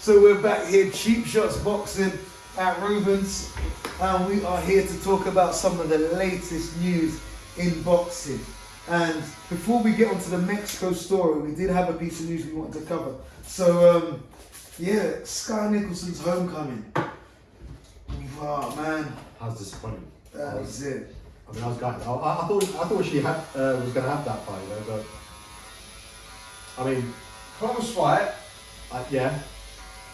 So we're back here, Cheapshots Boxing at Rubens, and we are here to talk about some of the latest news in boxing. And before we get onto the Mexico story, we did have a piece of news we wanted to cover. So, yeah, Sky Nicholson's homecoming. Oh man, I was disappointed. that was it. I mean, I was gutted. I thought she had was going to have that fight, but I mean, close fight. Yeah,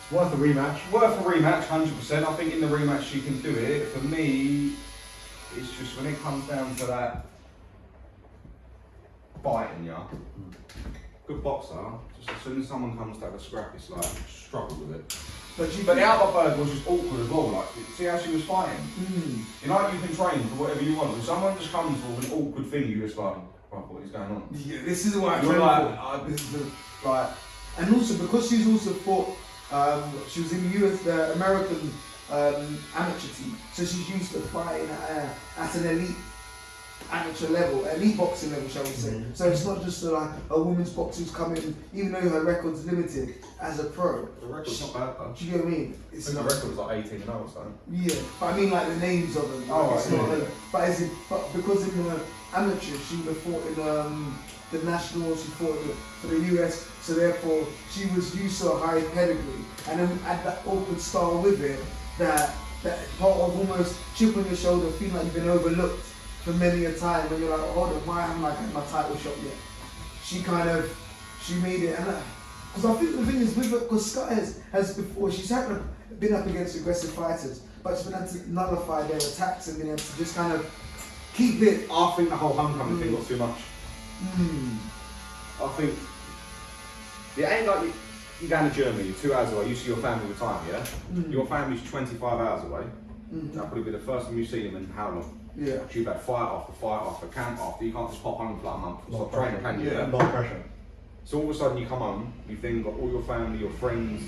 it's worth a rematch. Worth a rematch, 100%. I think in the rematch she can do it. For me, it's just when it comes down to that fighting, yeah. Good boxer. Just as soon as someone comes to have a scrap, it's like struggle with it. But the other bird was just awkward as well. Like, see how she was fighting. You know, you can train for whatever you want. If someone just comes with an awkward thing, you just like, what is going on? Yeah, this is what I You're trained like, for. This is like, and also because she's also fought. She was in the American amateur team, so she's used to fighting at an elite amateur level, elite boxing level, shall we say. So it's not just like a women's boxer who's coming, even though her record's limited as a pro. The record's not bad though. Do you know what I mean? I think the record was like 18 and 0 or something. Yeah, but I mean like the names of them. Oh, it's right, not yeah. but because in the amateur she would have fought in the nationals, she fought for the US, so therefore she was used to a high pedigree, and then add that awkward style with it, that part of almost chip on your shoulder, feeling like you've been overlooked for many a time, when you're like, oh, hold on, why haven't I got my title shot yet? She made it, and because I think the thing is with her, because Sky has before, she's been up against aggressive fighters, but she's been able to nullify their attacks and been able to just kind of keep it. I think the whole homecoming thing got too much. I think it ain't like you're going to Germany, you're 2 hours away, you see your family all the time, yeah? Your family's 25 hours away. That'll probably be the first time you see them in how long? Yeah. You've had fight after camp after, you can't just pop home for like a month and stop training, can you? Yeah, no pressure. So all of a sudden you come home, you've then got all your family, your friends,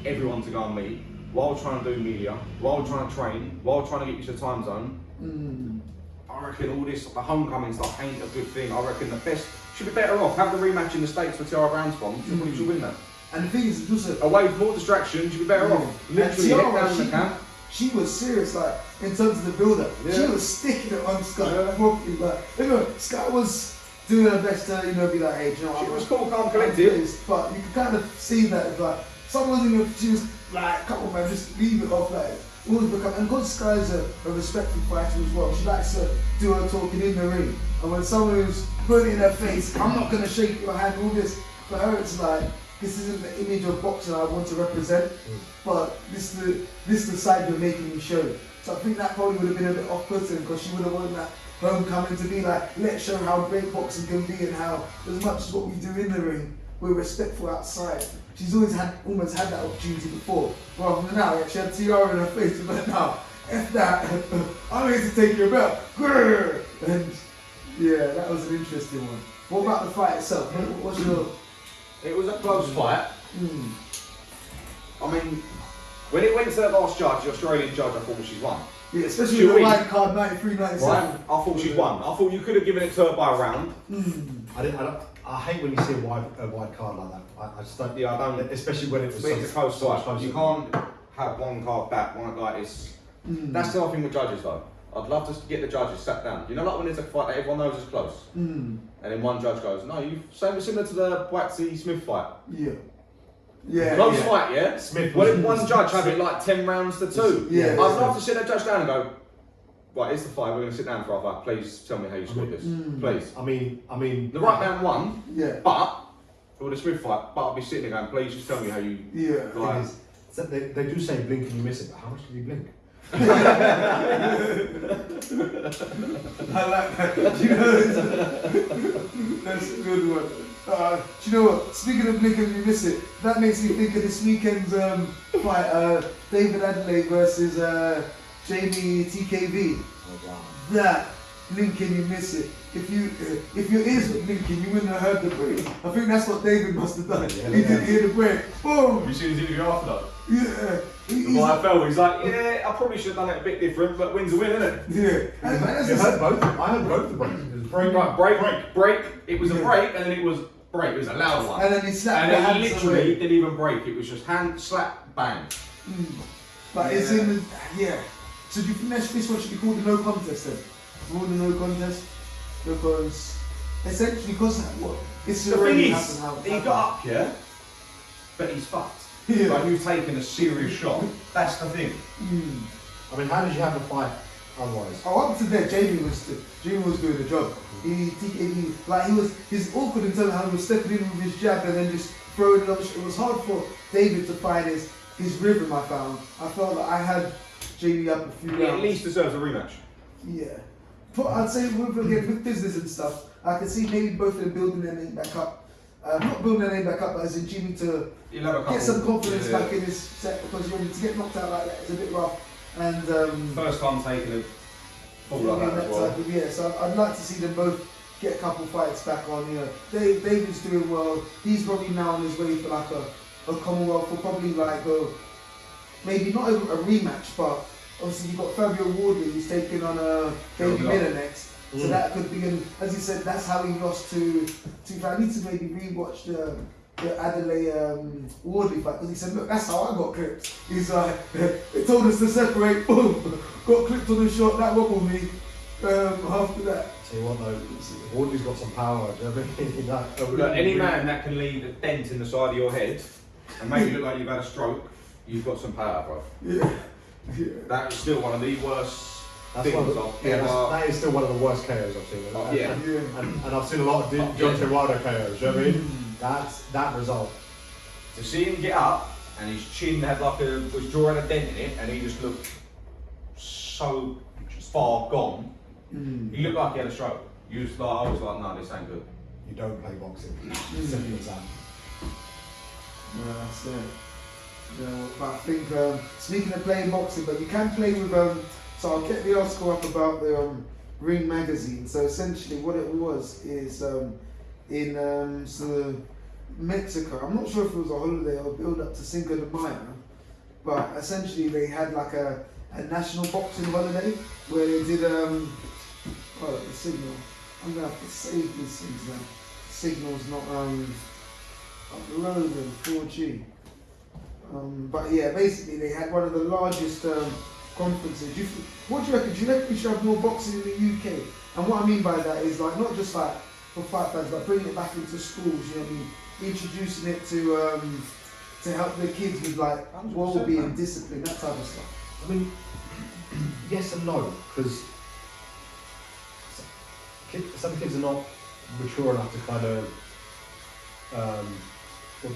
everyone to go and meet, while trying to do media, while trying to train, while trying to get you to the time zone. I reckon all this, the homecoming stuff ain't a good thing. I reckon the best, should be better off, have the rematch in the States for Tiara Branscom, somebody should win that. And the thing is, also away with more distractions, you'd be better off. Literally, Tiara, hit down the camp. She was serious, like, in terms of the build-up. Yeah. She was sticking it on Sky properly, like, you know, Sky was doing her best to, you know, be like, hey, do you know what? She was cool, calm, collected. But you could kind of see that, like, someone, you know, she was like, come on, man, just leave it off, like, always become, and because Sky's a respectful fighter as well, she likes to do her talking in the ring. And when someone who's putting it in her face, I'm not gonna shake your hand, all this, for her it's like, this isn't the image of boxing I want to represent, but this is the side you're making me show. So I think that probably would have been a bit off-putting, because she would have wanted that homecoming to be like, let's show how great boxing can be and how, as much as what we do in the ring, we're respectful outside. She's almost had that opportunity before. Rather than now, she had Tiara in her face, but now, F that, I'm here to take your belt. And yeah, that was an interesting one. What about the fight itself? What's your... It was a close fight. I mean, when it went to the last judge, the Australian judge, I thought she's won. Yeah, especially with the white card, 93, 97. Right? I thought she'd won. I thought you could have given it to her by a round. I hate when you see a wide card like that. I just don't. Yeah, I don't. Especially when it was It's a close fight. You close. can't have one card back, one like it's. That's the other thing with judges though. I'd love to get the judges sat down. You know, like when it's a fight that everyone knows is close, and then one judge goes, "No, you similar to the Waxy Smith fight." Yeah. Close fight, yeah. Smith. What if one judge had it like 10 rounds to 2? Yeah. I'd love to sit that judge down and go, right, it's the fight. We're going to sit down for our fight. Please tell me how you scored this. Please. I mean. The right man won. Yeah. But for the Smith fight, but I'll be sitting there going, please just tell me how you. Yeah. Like, So they do say blink and you miss it, but how much did you blink? I like that. You know, that's a good one. Do you know what? Speaking of blink and you miss it, that makes me think of this weekend's fight, David Adelaide versus Jamie TKV. Oh wow. That blink and you miss it. If your ears were blinking, you wouldn't have heard the break. I think that's what David must have done. Yeah, He didn't hear the break. Boom. Have you seen his interview after that? Yeah. Well, I felt he's like, yeah, I probably should have done it a bit different, but win's a win, isn't it? Yeah. You heard both. I heard both the breaks. It was break. Right, break. It was a break, and then it was break. It was a loud one. And then he slapped the And hands it literally away. didn't even break. It was just hand slap, bang. But it's in the, So do you think this one should be called the no contest then? Rule the no contest? Because essentially, because what? It's The already thing is, happened. he got up, yeah, but he's fucked. Yeah. Like you've taken a serious shot. That's the thing. I mean, how did you have the fight otherwise? Oh, up to there, Jamie was doing the job. He's awkward in terms of how he was stepping in with his jab and then just throwing it up. It was hard for David to find his rhythm. I felt that I had Jamie up a few rounds. He at least deserves a rematch. Yeah. But I'd say with business and stuff, I can see maybe both of them building their name back up. Not building their name back up, but as in Jimmy to get some confidence back in his set, because to get knocked out like that is a bit rough. And first time taking a fall like that as well. Yeah, so I'd like to see them both get a couple fights back on. You know, David's doing well. He's probably now on his way for like a Commonwealth, or probably like maybe not a rematch, but obviously you've got Fabio Wardley who's taking on Baby Miller next. So that could be, as you said, that's how he lost to I need to maybe rewatch the Adelaide Wardley fight, because he said, look, that's how I got clipped. He's like, they told us to separate, boom, got clipped on the shot, that wobbled me after that. Tell you what though, Wardley's got some power, do you know what I mean? Look, any man that can leave a dent in the side of your head and make you look like you've had a stroke, you've got some power, bro. Yeah. That is still one of the worst That's that is still one of the worst KOs I've seen. And I've seen a lot of Deontay Wilder KOs, you know what I mean? That result. To see him get up and his chin had was drawing a dent in it, and he just looked so far gone. He looked like he had a stroke. I was like, no, this ain't good. You don't play boxing. Simple as that. Yeah, that's it. But I think, speaking of playing boxing, but you can play with, so I'll get the article up about the Ring magazine. So essentially what it was is in Mexico, I'm not sure if it was a holiday or build up to Cinco de Mayo, but essentially they had like a national boxing holiday where they did, the signal. I'm going to have to save these things now. Signal's not uploading 4G. But yeah, basically they had one of the largest conferences. What do you reckon? Do you reckon we should have more boxing in the UK? And what I mean by that is like not just like for fight fans, but bringing it back into schools. You know what I mean? Introducing it to help the kids with like well-being, discipline, that type of stuff. I mean, yes and no, because some kids are not mature enough to kind of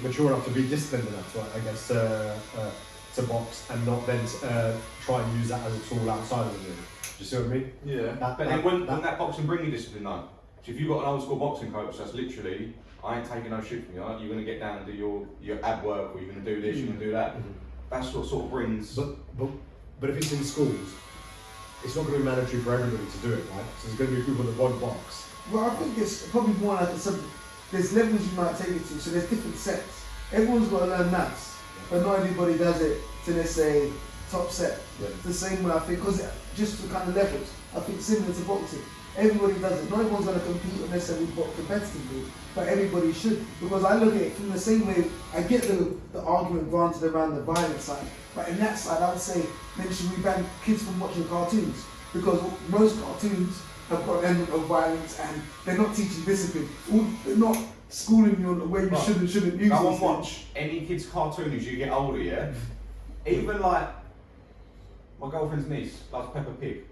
mature enough to be disciplined enough to, I guess, to box and not then try and use that as a tool outside of the gym. Do you see what I mean? Yeah. But then wouldn't that boxing bring you discipline though? So if you've got an old school boxing coach, that's literally, I ain't taking no shit from you. You're going to get down and do your ab work, or you're going to do this, you're going to do that. That's what sort of brings. But if it's in schools, it's not going to be mandatory for everybody to do it, right? So there's going to be people that won't box. Well, I think it's probably more like there's levels you might take it to, so there's different sets. Everyone's got to learn maths, but not everybody does it to, let's say, top set. Yeah. The same way I think, because just the kind of levels, I think similar to boxing. Everybody does it. Not everyone's going to compete unless they box competitively, but everybody should. Because I look at it from the same way, I get the argument granted around the violence side, but in that side I would say, maybe should we ban kids from watching cartoons? Because most cartoons have got an element of violence and they're not teaching discipline. They're not schooling you on the way you should and shouldn't use it. Go and watch any kid's cartoon as you get older, yeah? Even like, my girlfriend's niece loves Peppa Pig.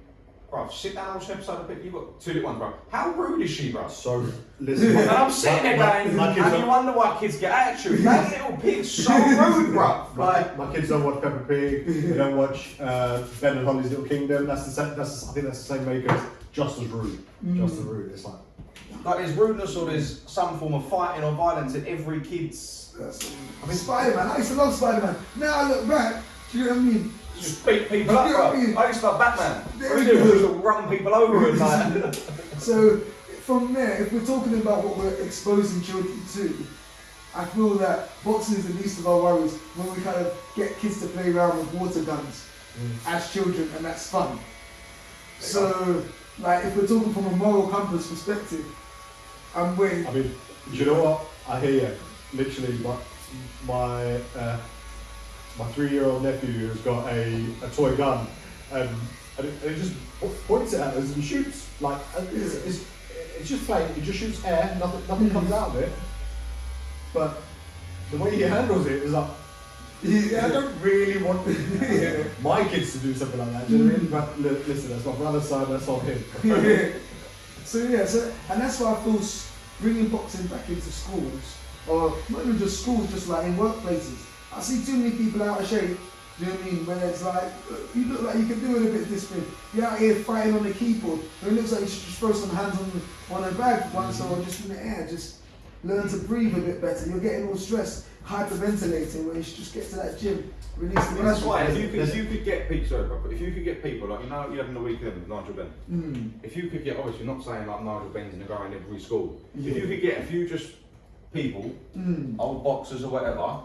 Bro, sit down and watch an episode of Peppa Pig. You've got 2 little ones, bro. How rude is she, bro? So, listen. And I'm sitting there going, and you wonder why kids get attitude. That little pig's so rude, bro. My kids don't watch Peppa Pig. They don't watch Ben and Holly's Little Kingdom. I think that's the same makers. Just as rude. Just as rude. It's like there's rudeness or there's some form of fighting or violence in every kid's. I mean, Spider-Man. I used to love Spider-Man. Now I look back. Do you know what I mean? Just beat people up, bro. I used to love Batman. What do we do? Just run people over and like. So from there, if we're talking about what we're exposing children to, I feel that boxing is the least of our worries when we kind of get kids to play around with water guns as children, and that's fun. So, like, if we're talking from a moral compass perspective, I'm with. I mean, do you know what? I hear you. Literally, my 3-year-old nephew has got a toy gun, and it just points it at us and shoots. Like it's just flame. It just shoots air. Nothing comes out of it. But the way he handles it is like, I don't really want my kids to do something like that. Do you know what I mean? But listen, that's my brother's side. That's on him. So and that's why I feel bringing boxing back into schools, or not even just schools, just like in workplaces. I see too many people out of shape. Do you know what I mean? When it's like, you look like you can do with a bit of discipline. You're out here fighting on the keyboard, and it looks like you should just throw some hands on a bag once, or just in the air. Just learn to breathe a bit better. You're getting all stressed, hyperventilating, where you should just get to that gym, release the That's why, if you could get people, sorry, but if you could get people, like, you know, you're having the weekend with Nigel Benn. If you could get, obviously not saying like Nigel Benn's in the guy in every school, if you could get a few just people, old boxers or whatever,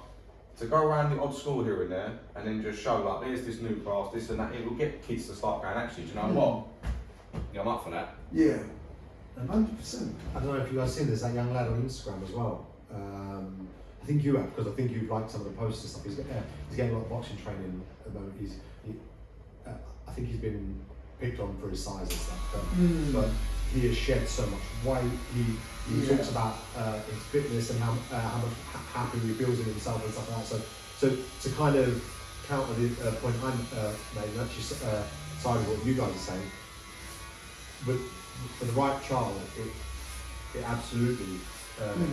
to go around the odd school here and there, and then just show like, there's this new class, this and that, it will get kids to start going, actually, do you know what? Yeah, I'm up for that. Yeah, 100%. I don't know if you guys seen this, that young lad on Instagram as well. I think you have, because I think you've liked some of the posts and stuff. He's getting a lot of boxing training at the moment. I think he's been picked on for his size and stuff, but he has shed so much weight. He talks about his fitness and how much happy he feels in himself and stuff like that. So to kind of counter the point I made, and actually side of what you guys are saying, but for the right child, it absolutely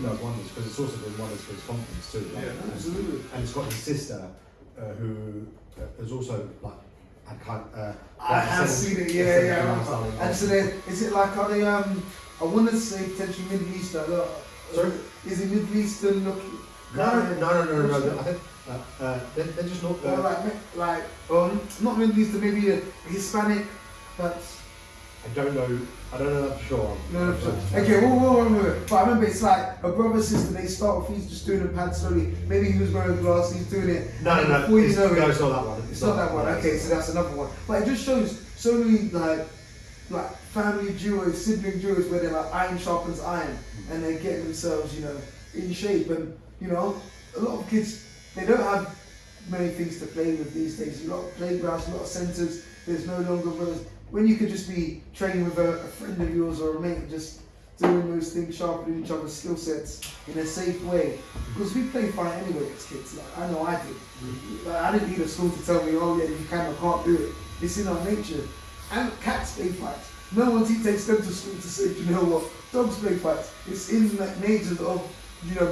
does wonders, because it's also been wonders for his confidence too. Like, Yeah, absolutely. And it's got his sister who has also like had kind I have seen it, yeah. And so then, is it like, are they, I want to say potentially Middle Eastern, sorry? Is it Middle Eastern looking? No. I think they're just not. Not Middle Eastern, maybe a Hispanic, but I don't know that for sure. No, for sure. Okay, whoa. But I remember it's like a brother, sister, they start off, he's just doing the pad slowly. Maybe he was wearing glasses, he's doing it. No. It's not that one. It's not that one. Okay, so that's another one. But it just shows so many like family duos, sibling duos, where they're like iron sharpens iron, and they're getting themselves, in shape. And a lot of kids, they don't have many things to play with these days. A lot of playgrounds, a lot of centres. There's no longer brothers. When you could just be training with a friend of yours or a mate, just doing those things, sharpening each other's skill sets in a safe way. Because we play fight anyway as kids. Like, I know I did. Like, I didn't need a school to tell me, oh yeah, you can or can't do it. It's in our nature. And cats play fights. No one takes them to school to say, you know what, dogs play fights. It's in the nature of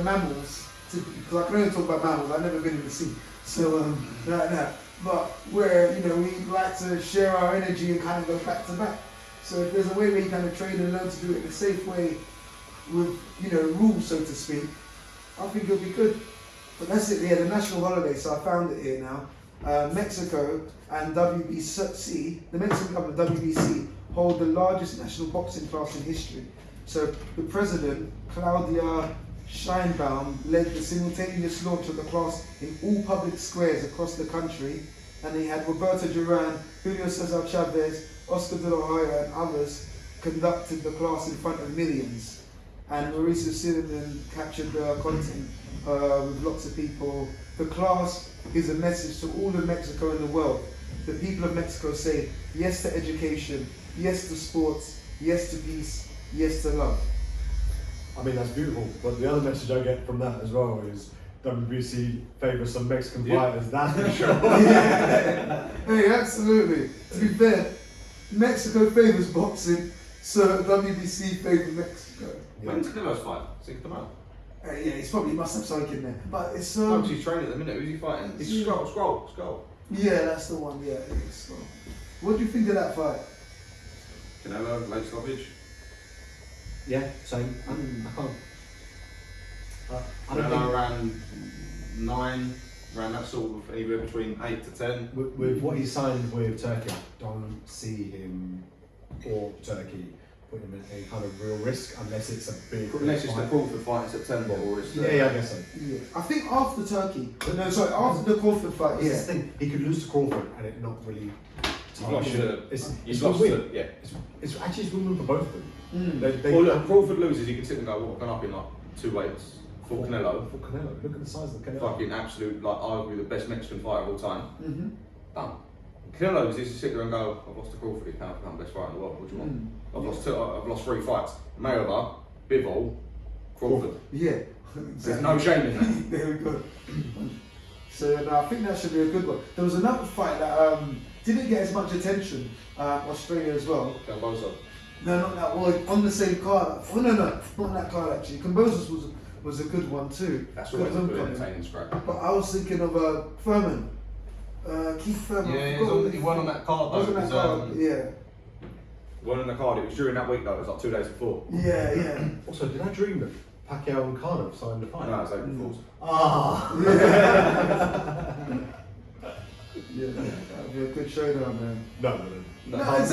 mammals. Because I can only talk about mammals. I've never been in the sea. So but where we like to share our energy and kind of go back to back. So if there's a way where you kind of train and learn to do it in a safe way with rules, so to speak, I think it'll be good. But that's it. Yeah, the national holiday. So I found it here now. Mexico and WBC, the Mexican government, WBC, hold the largest national boxing class in history. So the president, Claudia Sheinbaum, led the simultaneous launch of the class in all public squares across the country, and they had Roberto Duran, Julio Cesar Chavez, Oscar de la Hoya and others conducted the class in front of millions. And Mauricio Silverman captured the content with lots of people. The class is a message to all of Mexico and the world. The people of Mexico say yes to education, yes to sports, yes to peace, yes to love. I mean, that's beautiful, but the other message I get from that as well is WBC favours some Mexican fighters, that's for sure. Hey, absolutely. To be fair, Mexico favours boxing, so WBC favours Mexico. When's Canelo's fight? 6th of May. Yeah, he probably must have something in there. But it's Oh, he's training at the minute. Who's he fighting? It's Scroll. Yeah, that's the one. Yeah, it's Scroll. What do you think of that fight? Canelo, late stoppage. Yeah, same. I can't. I don't Canelo think ran 9, ran that sort of anywhere between 8 to 10. with what he signed with Turkey, I don't see him or Turkey putting him in any kind of real risk unless it's a big. Unless it's the Crawford fight in September or it's I guess so. Yeah, I think after Turkey. No, sorry, after the Crawford fight. That's the thing. He could lose to Crawford and it not really. He's lost it. Yeah. It's actually win for both of them. Well, look, Crawford loses, you can sit and go, well, I've gone up in like 2 weights, For Canelo. For Canelo. Look at the size of the Canelo. Fucking absolute, like, arguably the best Mexican fighter of all time. Mm-hmm. Done. Canelo was used to sit there and go, I've lost to Crawford, now I've become the best fighter in the world. What do you want? I've lost 3 fights. Mayweather, Bivol, Crawford. Yeah. There's no shame in that. There we go. So no, I think that should be a good one. There was another fight that didn't get as much attention, Australia as well. Camboso. No, not that one. On the same card. Oh no, not that card actually. Cambosos was a good one too. That's always a good entertaining scrap. But I was thinking of Furman. Keith Furman. Yeah, he won on that card though. Wasn't that card? Yeah. Won on the card. It was during that week though. It was like 2 days before. Yeah. Also, did I dream that Pacquiao and Khan have signed a fight? No, it was April Fool's. Ah. Yeah, that'd be a good showdown, man. No. No, it's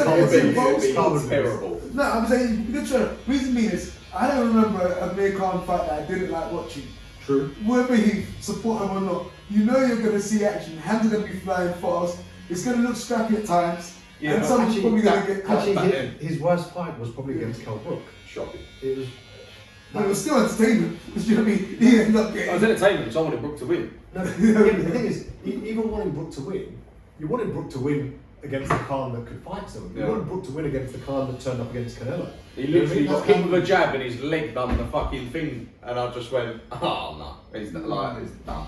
terrible. No, I'm saying good show. Reason being is, I don't remember a Amir Khan fight that I didn't like watching. True. Whether you support him or not, you know you're going to see action. Hands are going to be flying fast. It's going to look scrappy at times. Yeah, and someone's probably going to get cut. Actually, his worst fight was probably against Kell Brook. Shocking. It was. But it was still entertainment. Do you know what I mean? He ended up It getting. was entertainment, so I wanted Brook to win. No, yeah, but the thing is, even wanting Brook to win, you wanted Brook to win against the Khan that could fight someone. You wanted Brook to win against the Khan that turned up against Canelo. He literally got hit with a jab and his leg done the fucking thing, and I just went, oh no, it's done.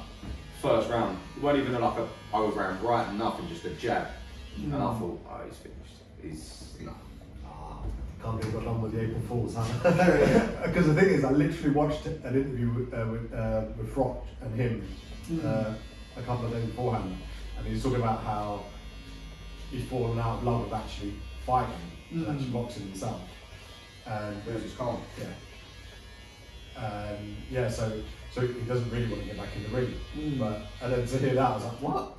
First round, it wasn't even like a round right and nothing, just a jab. And I thought, oh, he's finished. No. Can't believe I got done with the April Fools, huh? Because the thing is, I literally watched an interview with Froch and him a couple of days beforehand, and he was talking about how he's fallen out of love with actually fighting, and actually boxing himself. And There's his calm. yeah, so he doesn't really want to get back in the ring. And then to hear that, I was like, what?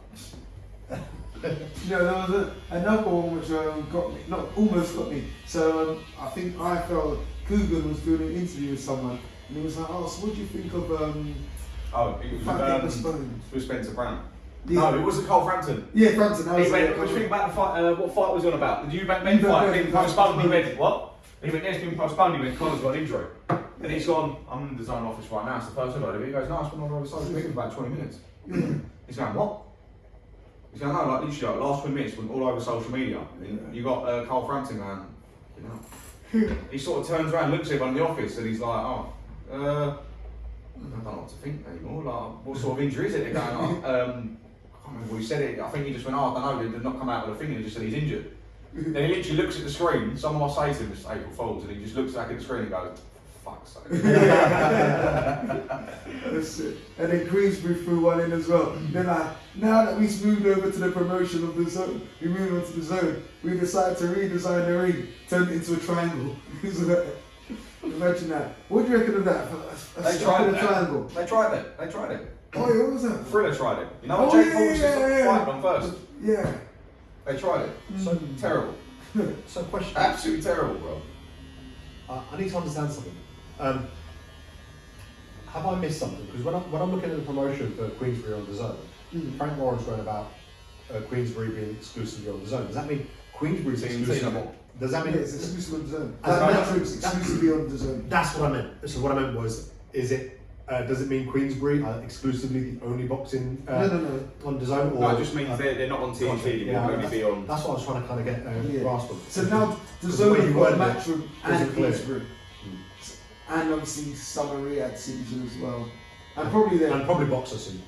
You know, there was another one which got me, not almost got me. So I think I felt Coogan was doing an interview with someone, and he was like, "Oh, so what do you think of It was with Spencer Brown. Yeah. No, it wasn't Carl Frampton. Yeah, Frampton. He went, what do you think about the fight? What fight was he on about? Did you bet men fight? Been postponed. He went, what? He went, yes, been postponed. He went, Connor's got an injury. And he's gone, I'm in the zone office right now. It's the first one. He goes, no, it's been on the other side of the ring for about 20 minutes. He's going, what? He's going, no, like literally, like, last 20 minutes went all over social media. And you got Carl Frampton going, you know. He sort of turns around, looks at everyone in the office, and he's like, oh, I don't know what to think anymore. Like, what sort of injury is it? They're going, I can't remember what he said. It. I think he just went, oh, I don't know. They did not come out with a thing. He just said he's injured. Then he literally looks at the screen. Someone will say to him, it's April Fools, and he just looks back at the screen and goes, fuck's sake. That's it. And then Queensbury threw one in as well. Then now that we've moved over to the promotion of the zone, we moved on to the zone, we decided to redesign the ring, turn it into a triangle. Imagine that. What do you reckon of that? They tried it. Triangle. They tried it. Oh yeah, what was that? Thriller tried it. You know what Jake Paul was fighting on first? Yeah. They tried it. So Terrible. So question. Absolutely terrible, bro. I need to understand something. Have I missed something? Because when I'm looking at the promotion for Queensbury on the zone, Frank Warren's going about Queensbury being exclusively on the zone. Does that mean Queensbury's exclusively? Does that mean it's exclusively on the zone? That's Exclusively on the zone. That's what I meant. So what I meant was, is it? Does it mean Queensbury are exclusively the only boxing No. on the zone? Or, No, it just means they're not on TNT. They will only be on. That's what I was trying to kind of get a grasp of. So now the way zone you have got worded a it Matchroom wasn't and clear. Queensbury. And obviously summer Riyadh season as well. And probably then. And probably boxer soon.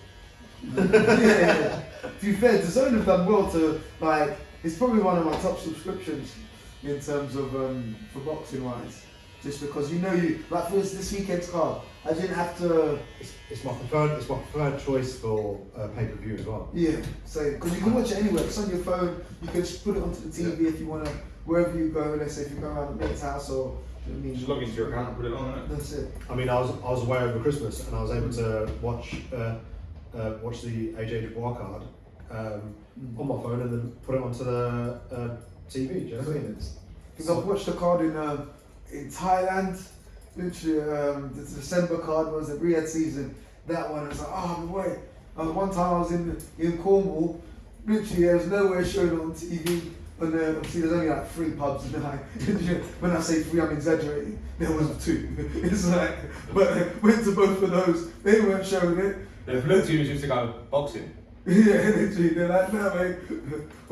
yeah. To be fair, the zone have done well to like. It's probably one of my top subscriptions in terms of for boxing wise. Just because you like for this weekend's card, I didn't have to. It's my preferred choice for pay-per-view as well. Yeah, so because you can watch it anywhere. It's on your phone. You can just put it onto the TV if you want to. Wherever you go, let's say if you go around the mate's house or. Just log into your account and put it on, innit? That's it. I mean, I was away over Christmas and I was able to watch the AJ Dubois card on my phone and then put it onto the TV. Do you know what I mean? Because I've watched the card in Thailand. Literally, the December card was the Riyadh season. That one, I was like, oh wait. One time I was in Cornwall. Literally, there was nowhere showing it on TV. And then obviously there's only like 3 pubs, and then like, when I say 3, I'm exaggerating. There was 2. It's like, but went to both of those. They weren't showing it. The blue teams used to go boxing. Yeah, literally. They're like, no, mate.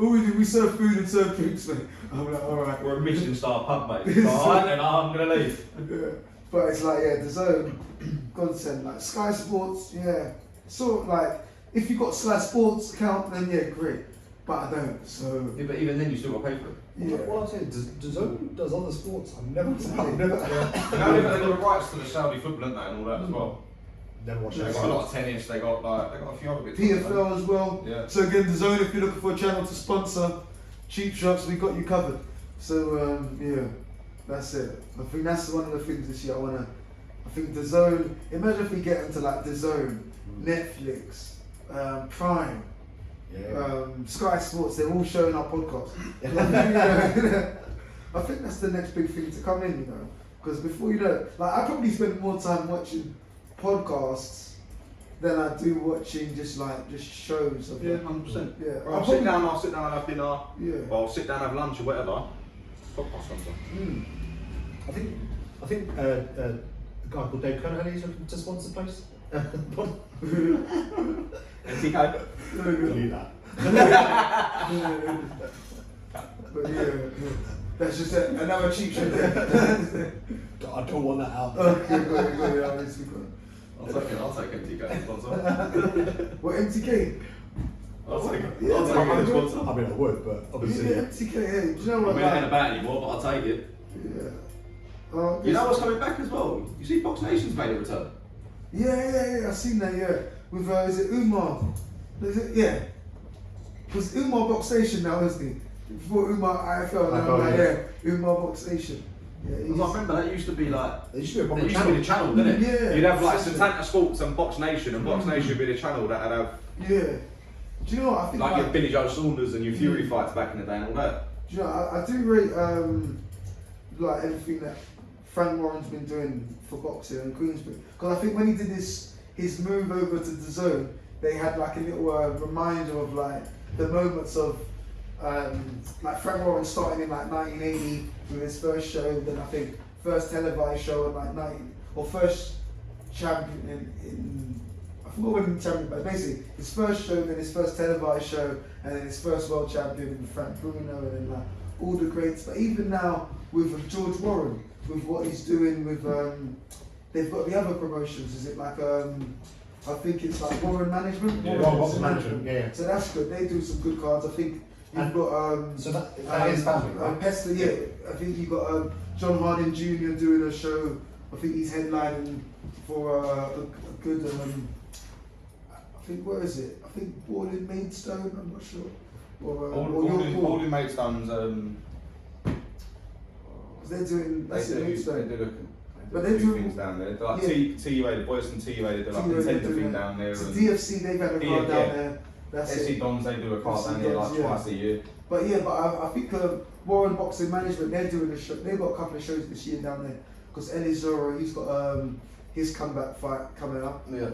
All we do, we serve food and serve drinks, mate. I'm like, all right. We're a Michelin star pub, mate. Alright, then I'm gonna leave. Yeah. But it's like, yeah, the zone, godsend. Like Sky Sports, yeah. Sort of like, if you got Sky Sports account, then yeah, great. But I don't, so. Yeah, but even then, you still got to pay for it. Yeah. What I'm saying, DAZN does other sports. I've never No, they've got the rights to the Saudi football, and all that as well. Never watched They've that. got a lot of tennis. They got a few other bits. PFL as well. Yeah. So again, the zone, if you're looking for a channel to sponsor Cheapshots, we got you covered. So yeah, that's it. I think that's one of the things this year I think the zone. Imagine if we get into like the zone, Netflix, Prime, Sky Sports. They're all showing our podcast. I think that's the next big thing to come in, you know, because before you know, like I probably spend more time watching podcasts than I do watching just shows. Of, Yeah, 100%. Yeah, I'll sit down and have dinner. Yeah. Or I'll sit down and have lunch or whatever. Podcast comes on. I think a guy called Dave Cunningham is looking to sponsor the place. MTK. Delete that. But yeah, that's just another cheap shot. I don't want that out there. Okay, got it, obviously got it. I'll take MTK sponsor. What, MTK? I'll take it. Yeah, I'll take it as sponsor. I mean, I would, but obviously. Yeah, MTK, hey, do you know I what? mean, I ain't about anymore, but I'll take it. Yeah. You know what's coming back as well? You see Box Nation's made a return. Yeah, I've seen that, yeah. With, is it Umar? Is it, yeah. Because Umar Box Station now, isn't he? Before Umar IFL, now IFL, like, yeah. Umar Box Station. Yeah, Because I remember that used to be like. There used to be a There proper used to be the channel, didn't it? Yeah. You'd have like Exactly. Satanta Sports and Box Nation, and Box Nation would be the channel that would have Yeah. Do you know what? I think like your Billy Joe Saunders and your Fury fights back in the day and all that. Do you know, I do rate like everything that Frank Warren's been doing for boxing and Queensbury. Because I think when he did his move over to the zone, they had like a little reminder of like the moments of like Frank Warren starting in like 1980 with his first show, then I think first televised show in like 90, or first champion in I forgot when he champion, but basically his first show, then his first televised show, and then his first world champion in Frank Bruno, and then like all the greats. But even now with George Warren, with what he's doing with they've got the other promotions. Is it like I think it's like Warren Management? Yeah, Warren Management, yeah. So that's good. They do some good cards. I think you've got So that is family, right? Pester, yeah. I think you got John Harding Jr. doing a show. I think he's headlining for a good. I think where is it? I think Ball in Maidstone. I'm not sure. Or All the Maidstones, they're doing. That's it, Maidstone. they do But a they few do- things down there. They're like yeah. TUA, the boys from TUA, they do like TUA, the they tender do thing that. down there. So And DFC, they've had a Yeah, card down yeah. there. That's SC it. Dons, they do a card SC down there like Dons, yeah. twice a year. But yeah, but I think Warren Boxing Management, they're doing a show. They've got a couple of shows this year down there. Because Elie Zoro, he's got his comeback fight coming up. Yeah.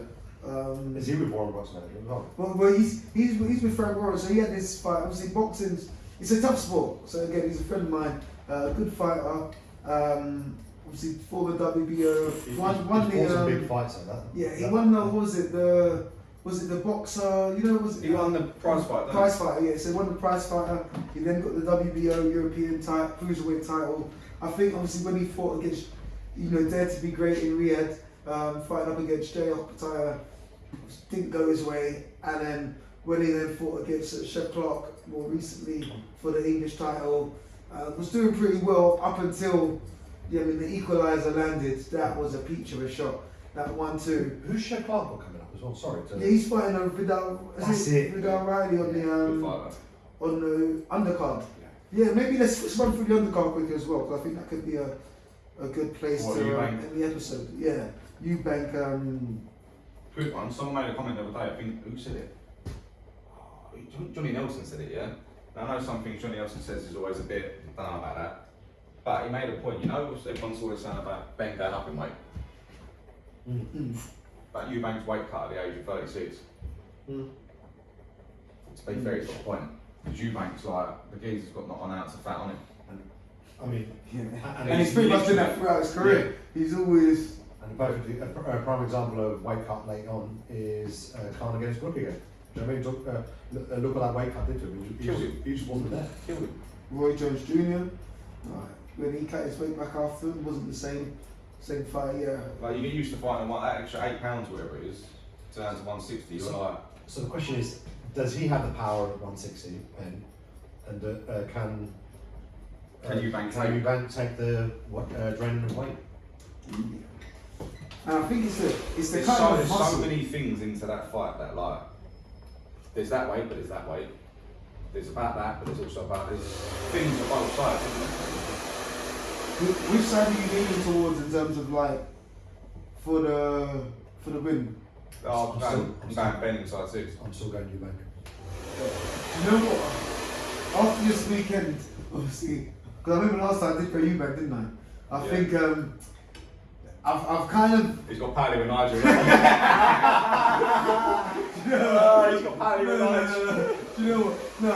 Is he with Warren Box Management? No. Well, he's with Frank Warren, so he had this fight. Obviously, boxing's it's a tough sport. So again, he's a friend of mine, good fighter. Obviously, former WBO. He's Won fought the some big fights like that. yeah, he won the what was it the boxer? You know, was it He won the prize fight, didn't he? prize fighter? Yeah, so he won the prize fighter. He then got the WBO European title, cruiserweight title. I think obviously when he fought against, Dare to Be Great in Riyadh, fighting up against Jay Opataya, didn't go his way, and then when he then fought against Chef Clark more recently for the English title, was doing pretty well up until the equaliser landed. That was a peach of a shot. That 1-2. Who's Shea Clark got coming up as well? Sorry. Yeah, he's fighting on Vidal. That's it. Vidal Riley on Good the fighter. undercard. Yeah, maybe let's run through the undercard quickly as well, because I think that could be a good place What, to Eubank? end the episode. Yeah, Eubank. Quick one. Someone made a comment the other day. I think who said it? Johnny Nelson said it. Yeah. Now, I know some things Johnny Nelson says is always a bit. I don't know about that. But he made a point. Everyone's always saying about Ben going up in weight. But Eubank's weight cut at the age of 36. To be fair, he's got a point. Because Eubank's like, the geezer's got not an ounce of fat on him. I mean, Yeah. And he's pretty much been that throughout his career. He's always. and perfectly, a prime example of weight cut late on is Khan against Brook again. Do you know what I mean? Look at that weight cut did to him. He just wasn't there. Killed him. Roy Jones Jr. When he cut his weight back after, it wasn't the same fight. Yeah. Like, you get used to fighting that extra 8 pounds, whatever it is, down to 160. You're like. So the question is, does he have the power at 160? And can Eubank take the adrenaline and weight? And I think it's the There's kind of so muscle. many things into that fight that like. There's that weight, but there's that weight. There's about that, but there's also about there's things on both sides. Which side are you leaning towards in terms of like for the win? Oh, I'm going Ben inside 6. I'm still going Eubank. You know what? After this weekend, obviously, because I remember last time I did for you back, didn't I? I think I've kind of. He's got Paddy with Nigel. He's got Paddy with Nigel. Do you know what? No,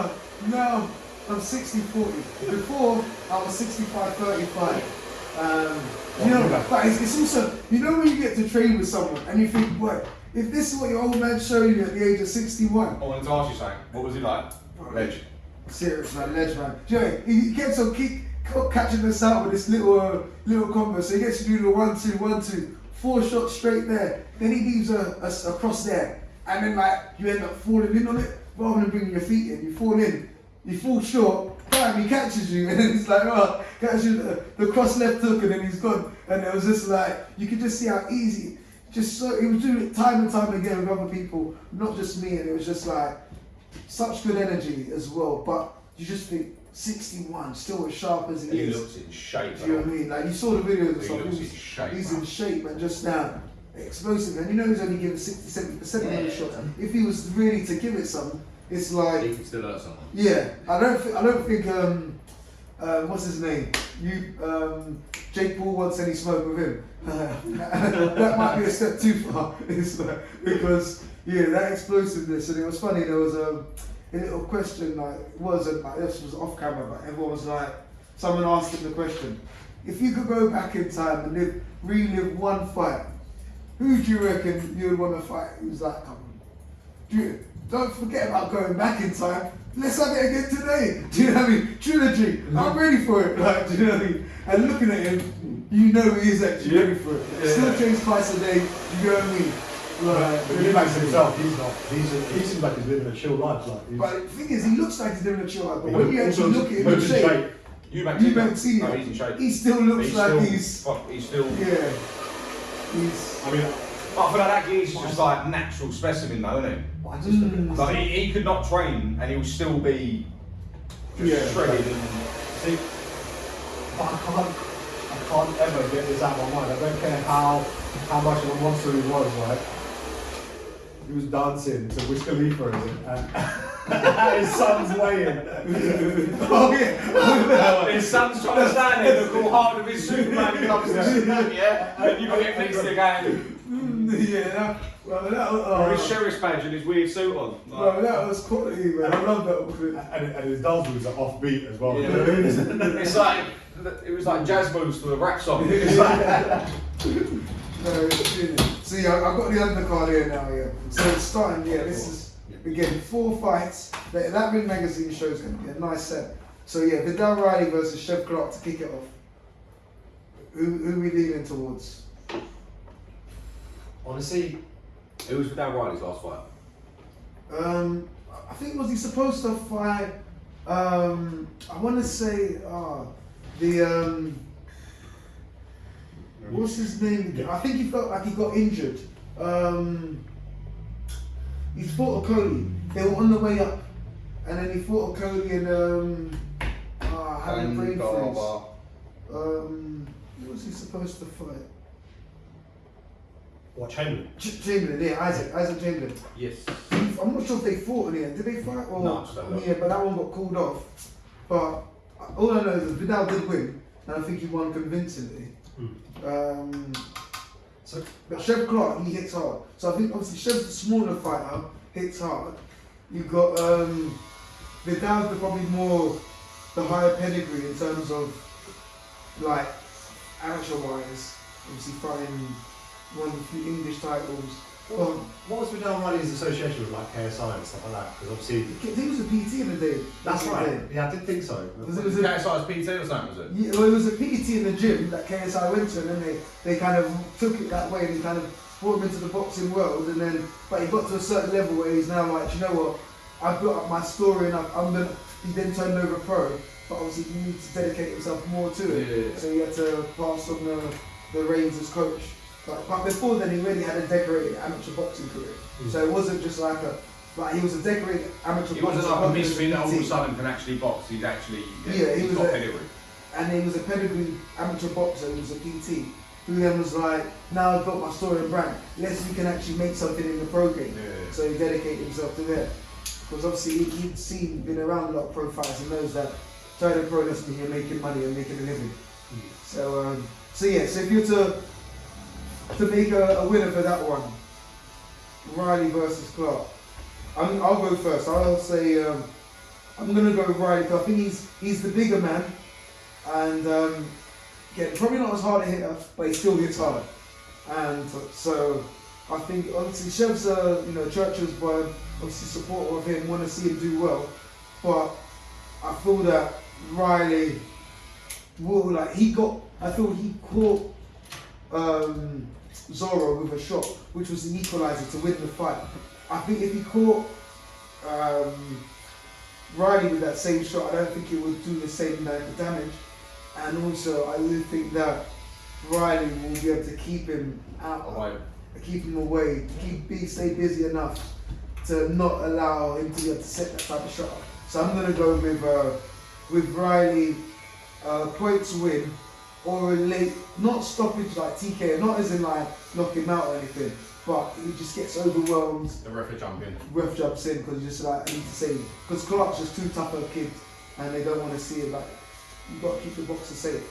now I'm 60-40. Before I was 65-35. You know, but it's also, you know when you get to train with someone and you think, what, if this is what your old man's showing you at the age of 61. I wanted to ask you something. What was he like? Ledge. Serious man, ledge man. Do you know, he kept on catching us out with this little combo. So he gets to do the 1-2, 1-2, 4 shots straight there. Then he leaves a cross there. And then like you end up falling in on it rather than bringing your feet in. You fall in, you fall short, bam, he catches you, and then he's like, oh, catches you the cross left hook, and then he's gone. And it was just like, you could just see how easy, he was doing it time and time again with other people, not just me, and it was just like, such good energy as well. But you just think, 61, still as sharp as he is. He looks in shape. Do you know what I mean? Like you saw the videos and He stuff, looks in shape, he's man. in shape and just now explosive. And you know he's only given 60-70% of those shots. If he was really to give it some, it's like He can still hurt someone. yeah. I don't think what's his name? Jake Paul wants any smoke with him. That might be a step too far. It's like, because yeah, that explosiveness. And it was funny. There was a little question, like it wasn't like this was off camera, but everyone was like, someone asked him the question: if you could go back in time and relive one fight, who do you reckon you would want to fight? He was like, come on, don't forget about going back in time. Let's have it again today. Do you know what I mean? Trilogy. I'm ready for it. Like, do you know what I mean? And looking at him, you know he is actually ready for it. Yeah. Still trains twice a day. You know what I mean? Like, But Eubank himself, he's not. He seems like he's living a chill life. Like, but the thing is, he looks like he's doing a chill life. But he when you also actually look at him in looks in shape, Eubank senior, No, he's in shape. he still looks like he's still. yeah. He's. I mean, But I feel like that geezer's just like natural specimen though, isn't I just look at Like he could not train and he would still be just Yeah. shredded and See, but I can't ever get this out of my mind. I don't care how much of a monster he was, right? He was dancing to Wiz Khalifa at his son's weigh-in. Oh yeah. his son's trying to stand there to call hard of his Superman comes to yeah. And you got him next to going Yeah. Well, that or his was. sheriff's badge and his weird suit on. Well, that was quality, man. I love that. And his dance moves are offbeat as well. Yeah. It's like it was like jazz moves to a rap song. It's like, No, it's brilliant. See, I've got the undercard here now, yeah. So it's starting, yeah, this is, again, 4 fights. That Ring Magazine show is going to be a nice set. So yeah, Vidal Riley versus Chef Clark to kick it off. Who are we leaning towards? Honestly, it was Vidal Riley's last fight. I think, was he supposed to fight, I want to say, what's his name? Yeah. I think he felt like he got injured. He fought a Cody. They were on the way up, and then he fought a Cody and had a brain freeze. Who was he supposed to fight? what, Chamberlain? Chamberlain, yeah, Isaac Chamberlain. Yes. I'm not sure if they fought in the end. Did they fight? Or, No, just that one. yeah, but that one got called off. But all I know is that Vidal did win, and I think he won convincingly. So, But Chef Clark, he hits hard. So I think obviously Chef's the smaller fighter, hits hard. You've got the dad's the probably more the higher pedigree in terms of like amateur wise. Obviously, fighting won a few English titles. What was with Dan Riley's association with like KSI and stuff like that? Because obviously I think it was a PT in the day. that's right. Yeah, I did think so. Was it was a, KSI's PT or something, was it? yeah, well, it was a PT in the gym that KSI went to, and then they kind of took it that way and kind of brought him into the boxing world. And then, but he got to a certain level where he's now like, you know what? I've built up my story, and I'm gonna. He then turned over pro, but obviously he needed to dedicate himself more to it. Yeah. So he had to pass on the reins as coach. But before then, he really had a decorated amateur boxing career. So it wasn't just like he was a decorated amateur He boxer. wasn't like a working as mystery that all of a PT. sudden can actually box. He's actually He he's was got a- pedigree. And he was a pedigree amateur boxer, he was a PT, who then was like, now I've got my story and brand, we can actually make something in the pro game. Yeah. So he dedicated himself to that. Because obviously he'd been around a lot of pro fighters and knows that turning pro doesn't mean you're making money and making a living. So yeah, so if you're to make a winner for that one, Riley versus Clark, I'll go first. I'll say I'm gonna go with Riley because I think he's the bigger man, and yeah, probably not as hard a hitter, but he still hits hard. And so I think obviously Chev's Churchill's obviously supporter of him, want to see him do well, but I feel that Riley will I feel he caught Zorro with a shot, which was the equalizer to win the fight. I think if he caught Riley with that same shot, I don't think it would do the same damage. And also, I do think that Riley will be able to keep him away, stay busy enough to not allow him to be able to set that type of shot. So I'm going to go with Riley, points win, or a late, not stoppage like TK, not as in like knock him out or anything, but he just gets overwhelmed. The ref Jumps in because you just like, I need to save. Because Clark's just too tough of a kid and they don't want to see it. Like, you've got to keep the boxer safe.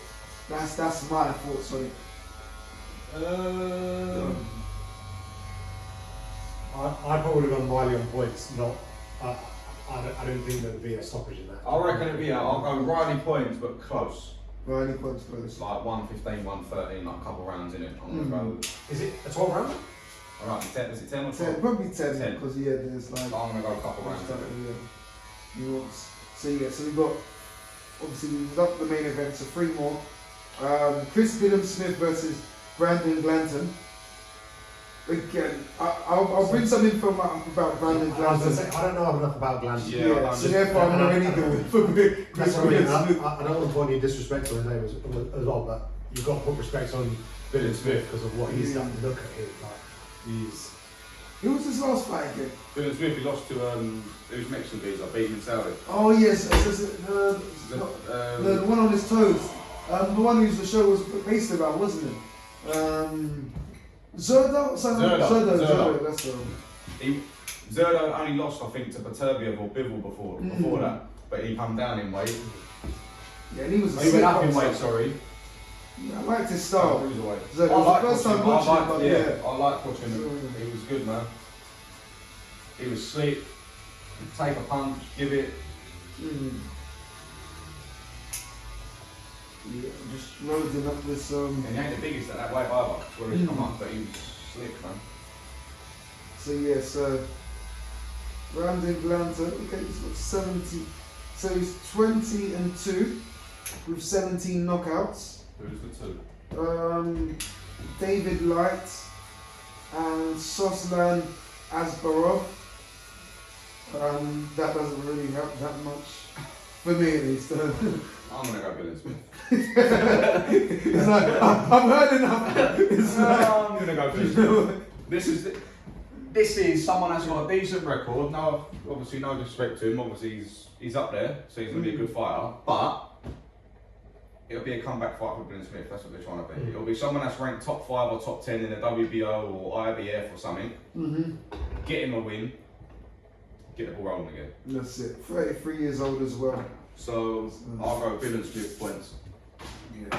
That's my thoughts on it. I probably would have gone Riley on points. I don't think there would be a stoppage in that. I reckon it'd be I'll go Riley points, but close. Riley points close. It's like 115, 113, like a couple rounds in it. I'm gonna go. Is it a 12 round? Alright, is it 10 or 12? Probably 10 10. because there's like. I'm gonna go a couple rounds. Nuance. So we've got obviously we've got the main event, so 3 more. Chris Smith versus Brandon Glanton. Again, I'll bring some info about Brandon Glanton. I don't know enough about Glanton. Yeah, so therefore I'm not really going for Chris Smith. I don't want to put any disrespect to his name as well, but you've got to put respect on Billy Smith because of what he's done. Look at him, like Who was his last fight again? Billy Smith, he lost to who's Mexican geezer, beating in Saudi. Oh yes, the one on his toes. The one whose the show was based about, wasn't it? Zerdo, that's the one. Zerdo only lost, I think, to Baturbiev or Bivol before that, but he come down in weight. Yeah, and he was a He went up in boxer. weight, sorry. Yeah, I liked his style. Cruiserweight. So it was the first time watching him, I like watching him. He was good, man. He was slick. Take a punch, give it. Yeah, just loading up with some. And he ain't the biggest at that weight either. Where he's come up, but he was slick, man. So yeah, so Brandon Glanton, okay, he's got 70. So he's 20-2 with 17 knockouts. Who's the 2? David Light and Soslan Asbarov. That doesn't really help that much for me at least. I'm gonna go Billy Smith. It's like, I've heard enough. It's like, I'm gonna go Billy Smith. This is someone that's got a decent record. No, obviously no disrespect to him. Obviously he's up there, so he's gonna be a good fighter. But it'll be a comeback fight for Billy Smith. That's what they're trying to be. It'll be someone that's ranked top 5 or top 10 in the WBO or IBF or something. Get him a win. Get the ball rolling again. That's it. 33 years old as well. So I'll go Billy Smith points. Yeah.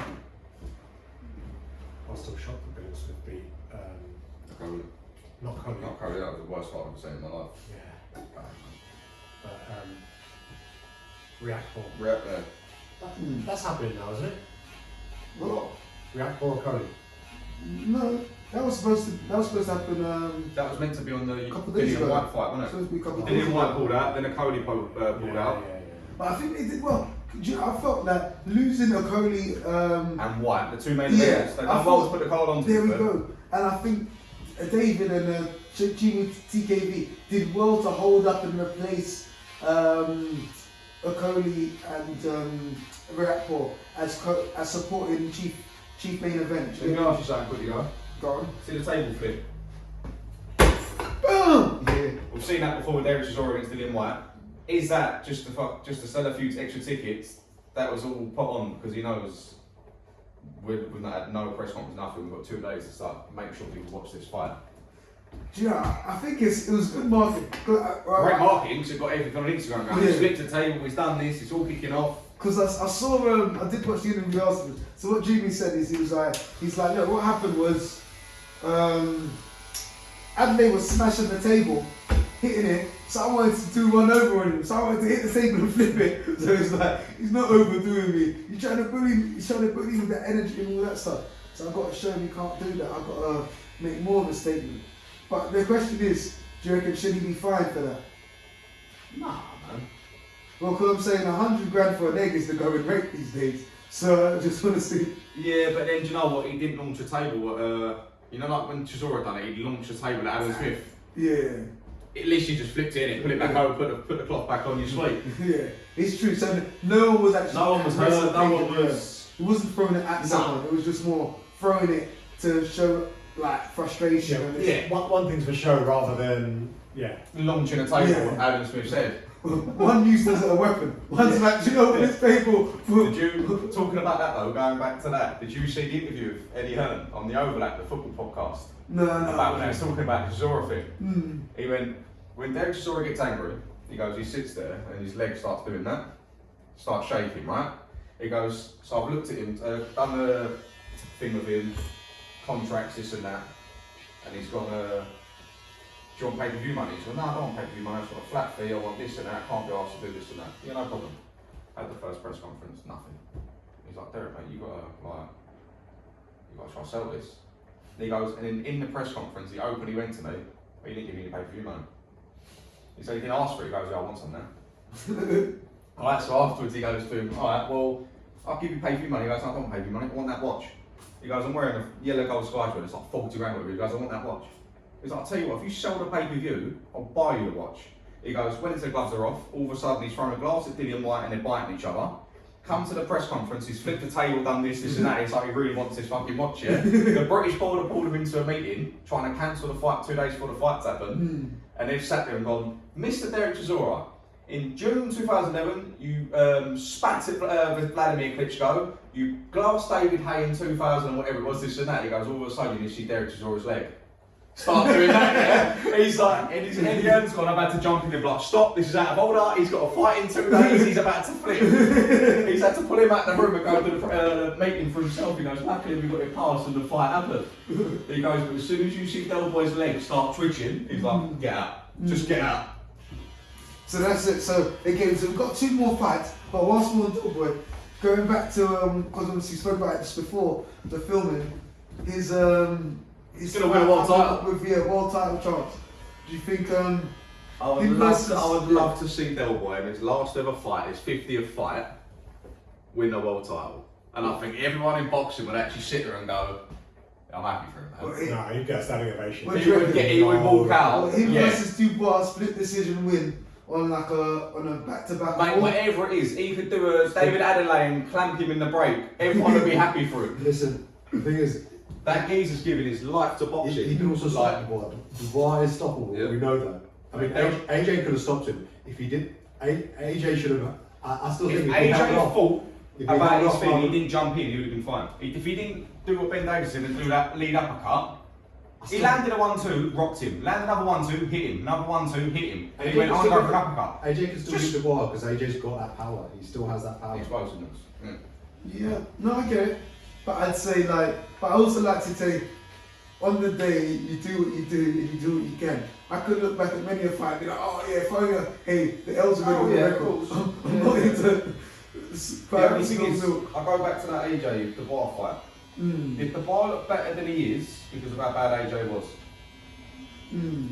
I was still shocked that Billy Smith beat not Cody. Not Curry, that was the worst fight I've ever seen in my life. Yeah. But React-Core. That's happening now, isn't it? What? React-Core or Cody? No, that was supposed to happen. That was meant to be on the Couple days Dillian ago. White fight, wasn't Supposed to be a couple it? of days Dillian ago. White pulled out, then a Cody pulled out. But I think they did well. Do you know, I felt that losing Okoli And White, the two main Yeah, events. They I done well thought- to put the card on. there we go. And I think David and Jimmy TKV did well to hold up and replace Okoli and Reactor as supporting chief main event. Let me ask you something quickly, go. Go on. See the table flip? Boom! Yeah. We've seen that before with Derek Chisora against Dillian White. Is that just to sell a few extra tickets? That was all put on because he knows we've not had no press conference, nothing. We've got 2 days to start. Make sure people watch this fight. Do you know, I think it was good marketing. Great marketing because you've got everything on Instagram. Right? Yeah. He's flipped the table, he's done this, it's all kicking off. Because I saw, I did watch the interview afterwards. So what Jimmy said is, he's like, look, what happened was, Adley was smashing the table, hitting it. So I wanted to do one over on him. So I wanted to hit the table and flip it. So it's like, he's not overdoing me. He's trying to bully me with that energy and all that stuff. So I've got to show him he can't do that. I've got to make more of a statement. But the question is, do you reckon should he be fined for that? Nah, man. Well, because I'm saying 100 grand for an egg is the going rate these days. So I just want to see. Yeah, but then do you know what? He didn't launch a table. You know, like when Chisora done it, he launched a table at Adam Smith. Yeah. It literally just flipped it in, put it back over, put the cloth back on your sleeve. Yeah, it's true. So no one was actually. No one was hurt, no one was. It wasn't throwing it at someone. It was just more throwing it to show like frustration. And Yeah. One thing's for show rather than Launching a table, Yeah. Adam Smith said. One used as a weapon. One's like, do you know what this table? Did you, talking about that though, going back to that, did you see the interview with Eddie Hearn on the Overlap, the football podcast? No. About when he was talking about the Chisora thing. Mm. He went, when Derek Chisora gets angry, he goes, he sits there and his leg starts doing that, starts shaking, right? He goes, so I've looked at him, done a thing with him, contracts, this and that, and he's gone, do you want pay-per-view money? He said, no, I don't want pay-per-view money, I just want a flat fee, I want this and that, I can't be asked to do this and that. Yeah, no problem. Had the first press conference, nothing. He's like, Derek, mate, you gotta try to sell this. And he goes, and in the press conference, he openly went to me, but he didn't give me any pay-per-view money. He said he didn't ask for it, he goes, yeah, I want some now. Alright, so afterwards he goes to him, alright, well, I'll give you pay-per-view money. He goes, I don't want pay-per-view money, I want that watch. He goes, I'm wearing a yellow gold Sky Jewel, it's like 40 grand with it. He goes, I want that watch. He's like, I'll tell you what, if you sell the pay-per-view, I'll buy you the watch. He goes, when his gloves are off, all of a sudden he's throwing a glass at Dillian White and they're biting each other. Come to the press conference, he's flipped the table, done this and that, it's like he really wants this fucking watch, yeah? The British board have pulled him into a meeting, trying to cancel the fight 2 days before the fight's happened. And they've sat there and gone, Mr. Derek Chisora, in June 2011, you spat at Vladimir Klitschko, you glassed David Hay in 2000 and whatever it was, this and that. He goes, all of a sudden you see Derek Chisora's leg. Start doing that, yeah? He's like, Eddie Hearn's gone, I've had to jump in and be like, stop, this is out of order, he's got a fight in 2 days, he's about to flip. He's had to pull him out of the room and go to the meeting for himself. He goes, luckily we got it passed and the fight happened. He goes, but as soon as you see Del Boy's legs start twitching, he's like, get out, just get out. So that's it. So again, so we've got 2 more fights, but whilst we're on Del Boy, going back to because obviously we spoke about it just before the filming, he's gonna win a world title. with world title chance. Do you think I would love to see Del Boy in his last ever fight, his 50th fight, win the world title. And I think everyone in boxing would actually sit there and go, I'm happy for him, man. Well, No, he'd get a standing ovation. Well, He would walk out. him Yeah. versus Dubois split decision win on like a back-to-back. Mate, whatever it is, he could do a David Adelaide and clamp him in the break. Everyone would be happy for him. Listen, the thing is, That geezer's giving his life to boxing. he can also stop Dubois. Dubois is stoppable, Yeah. we know that. I mean, AJ could have stopped him. If he did, AJ should have. I still If think he held AJ off. thought If he about held his off thing, he rather- didn't jump in, he would have been fine. If he didn't do what Ben Davis did and do that lead uppercut, he still- landed a 1-2, rocked him. Landed another 1-2, hit him. Another 1-2, hit him. And he AJ went, can I'm still going for an go uppercut. AJ can still Just- beat Dubois because AJ's got that power. He still has that power. Explosiveness. Yeah. Yeah, no, I get it. But I'd say but I also like to say, on the day you do what you do and you do what you can. I could look back at many a fight and be like, oh yeah, if I hey, the L's are Oh, the yeah, of record. course. I'm not into The only thing is, I go back to that AJ, the bar fight. Mm. If the bar looked better than he is, because of how bad AJ was. Mm.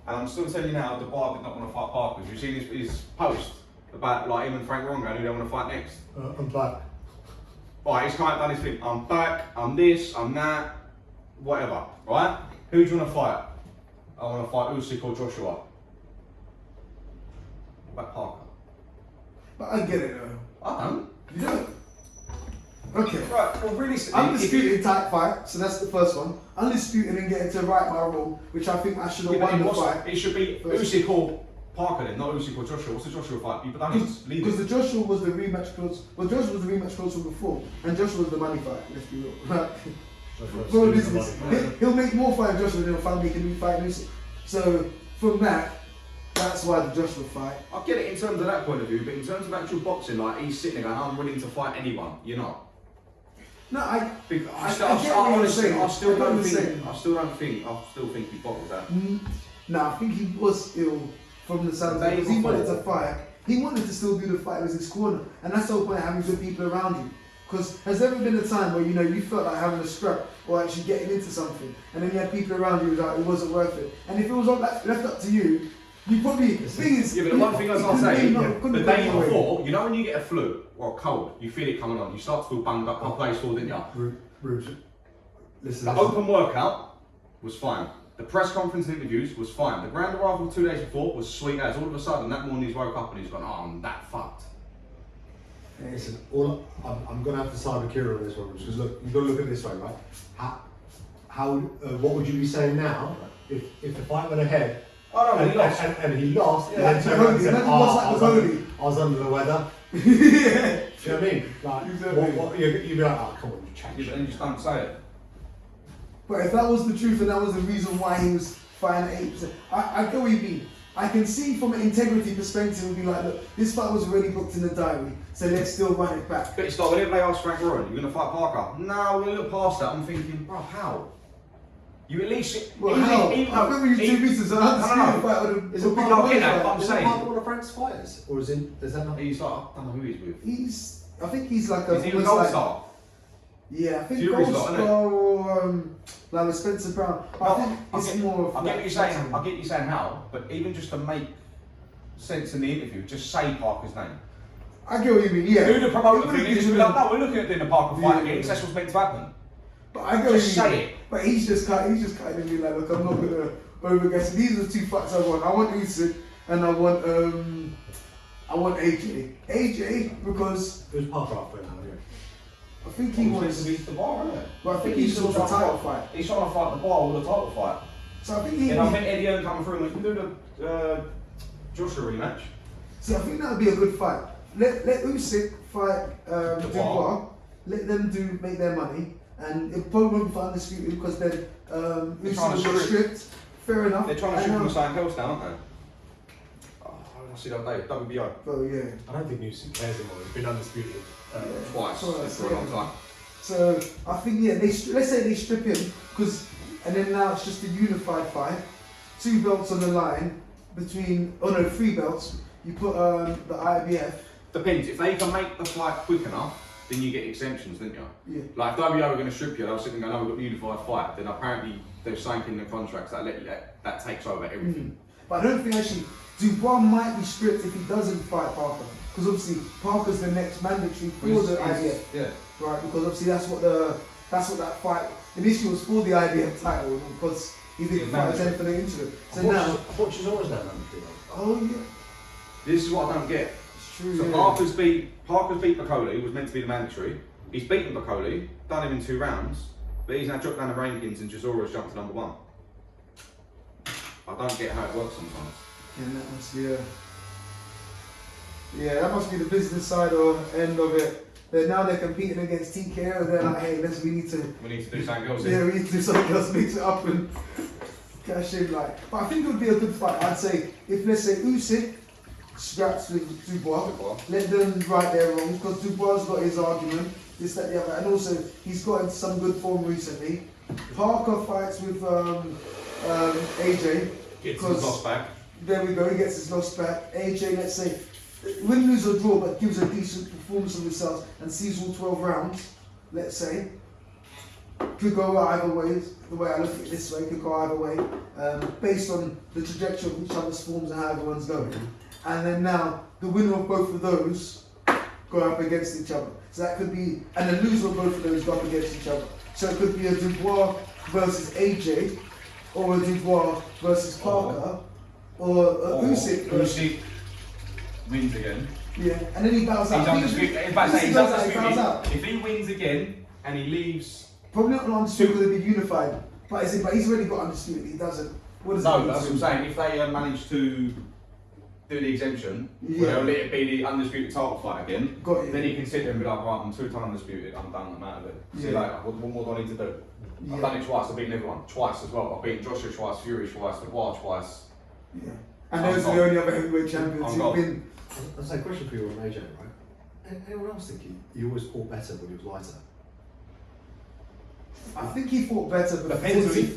And I'm still telling you now, the bar did not want to fight Parker. Have you seen his post about like him and Frank Rongo who they want to fight next? I'm back. Right, he's kind of done his thing. I'm back, I'm this, I'm that, whatever. Right? Who do you want to fight? I want to fight Usyk or Joshua. What about Parker? But I get it though. I don't. You don't? Okay. Right, well realistically, Undisputed type fight, so that's the first one. Undisputed and getting to right my rule, which I think I should have won the fight. it should be First. Usyk or Parker then, not Usyk or Joshua. What's the Joshua fight? You've done it. Leave Because it. the Joshua was the rematch clause. Well, Joshua was the rematch clause from before, and Joshua was the money fight. Let's be real. Bro, he'll make more fight Joshua than family can be fighting Usyk. So from that, that's why the Joshua fight. I get it in terms of that point of view, but in terms of actual boxing, like he's sitting there going, I'm willing to fight anyone. You're not. No, I get what you're saying. I still I get what don't you're think. saying. I still think he bottled that. No, I think he was ill from the sound because he wanted to fight. He wanted to still do the fight with his corner, and that's the whole point of having good people around you. Because has there ever been a time where you felt like having a scrap or actually getting into something, and then you had people around you like it wasn't worth it, and if it was all left up to you, you probably thing is. Yeah, but the one thing I was saying, couldn't the go day anywhere. before, you know when you get a flu or a cold, you feel it coming on, you start to feel bunged up, I play for, didn't you? Listen, The open workout was fine. The press conference and interviews was fine. The ground arrival 2 days before was sweet as. All of a sudden, that morning he's woke up and he's gone, oh, I'm that fucked. Listen, I'm going to have to side with Kira on this one, because look, you've got to look at it this way, right? What would you be saying now if the fight went ahead Oh no, and he lost. And he lost, Yeah, and then like turned around and said, Imagine what's like I was the under- Cody. I was under the weather. Yeah. Do you know what I mean? Like, Exactly. you'd be like, oh, come on, you Yeah, change. but then you just don't say it. But if that was the truth and that was the reason why he was fighting at 8%, I get what you mean. I can see from an integrity perspective and be like, look, this fight was already booked in the diary, so let's still run it back. But it's like whenever they ask Frank Warren, you're going to fight Parker? No, we're going to look past that. I'm thinking, bro, how? You at least... Well, how? I remember you 2 meters and I understand the fight would have Is it been part I get that, but I'm is it saying- part of one of Frank's fighters? Or is that not? He's like, I don't know who he's with. I think he's like a... Is he a almost gold like- star? Yeah, I think Fury's Gold lot, isn't it? Star or like with Spencer Brown. But I think it's more of I get like what you're saying. I get you saying how, but even just to make sense in the interview, just say Parker's name. I get what you mean, yeah. Do the promoter It thing would've and just be given like, no, we're looking at doing the Parker fight Yeah. again, 'cause that's what's meant to happen. But I get what Just you mean. say it. But he's just kind of be like, look, I'm not gonna overguess. These are the 2 fights I want. I want Usyk and I want AJ. AJ because It was Parker after now, anyway. I think He he wants wants. to beat the bar, isn't it? Well, I think he still wants a trying to title fight. He's trying to fight the bar with a title fight. So I think he. And I think Eddie Hearn coming through and we can do the Joshua rematch. So I think that would be a good fight. Let Usyk fight Dubois. Let them make their money, and it probably won't be for undisputed because then They're Usyk trying will to get strip. stripped. Fair enough. They're trying to And, shoot from something else down, aren't they? Oh, I see that day, WBO. Oh yeah. I don't think Usyk cares anymore. He's been undisputed. Twice Twice, for a long yeah. time. So I think let's say they strip him and then now it's just a unified fight, 2 belts on the line between 3 belts. You put the IBF. Depends, if they can make the fight quick enough, then you get exemptions, don't you? Yeah. Like if WBO were going to strip you, they'll sit and go, no, we've got a unified fight. Then apparently they're saying in the contracts that that takes over everything. But I don't think actually Dubois might be stripped if he doesn't fight Parker, because obviously Parker's the next mandatory for the IBF, Yeah. right? Because obviously that's what that fight initially was for, the IBF title, because he didn't Yeah, fight again for the interim. So I now, thought she's always that mandatory. oh yeah, This is what I don't get. it's true. So yeah. Parker's beat Bacoli, was meant to be the mandatory. He's beaten Bacoli, done him in 2 rounds, but he's now dropped down the rankings and Chisora's jumped to number 1. I don't get how it works sometimes. Yeah, that must be that must be the business side or end of it. Now they're competing against TKO. They're like, hey, we need to do something else. we need to do something else, mix it up and cash in. But I think it would be a good fight. I'd say if let's say Usyk scraps with Dubois, let them right their wrongs, because Dubois got his argument, this, that, the other, and also he's got into some good form recently. Parker fights with AJ. Gets his loss back. There we go, he gets his loss back. AJ, let's say, win, lose or draw, but gives a decent performance of himself and sees all 12 rounds, let's say. Could go either way, the way I look at it this way, could go either way, based on the trajectory of each other's forms and how everyone's going. And then now, the winner of both of those go up against each other. So that could be, and the loser of both of those go up against each other. So it could be a Dubois versus AJ, or a Dubois versus Parker, or a Usyk. Usyk wins again. Yeah, and then he bows out. He's He's bows out. If he wins again and he leaves, Probably not undisputed because they'd be unified. But he's already got undisputed. He doesn't. What does no, it that's what I'm saying. If they manage to do the exemption, where they'll let it be the undisputed title fight again, Got you. then he can sit there and be like, right, I'm 2 times undisputed, I'm done, I'm out of it. See you later. What more do I need to do? I've done it twice, I've beaten everyone. Twice as well. I've beaten Joshua twice, Fury twice, Dubois twice. Yeah. And those are the only other heavyweight champions who've been. That's a question for you on AJ, right? Anyone else think he always fought better when he was lighter? I think he fought better before. Depends who he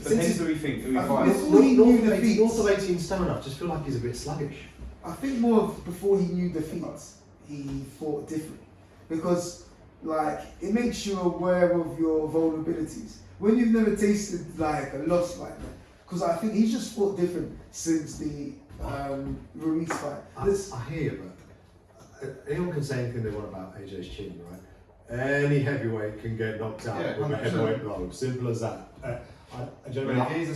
thinks, who he fights. Before he knew defeats. North of 18 stone, I just feel like he's a bit sluggish. I think more of before he knew defeats, he fought different. Because, like, it makes you aware of your vulnerabilities. When you've never tasted, like, a loss like that. Because I think he's just fought different since the Ruiz fight. I hear you, but anyone can say anything they want about AJ's chin, right? Any heavyweight can get knocked out with a 100%. heavyweight blow. Simple as that. He's a 19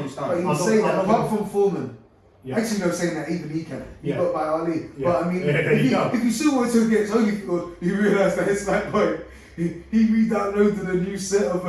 stone. But you say that apart from Foreman. Yeah. Actually, no, saying that even he can. He Yeah. got by Ali. Yeah. But I mean, Yeah, if you saw what it took against Holyfield, you realise that it's like, boy, he re-downloaded a new set of,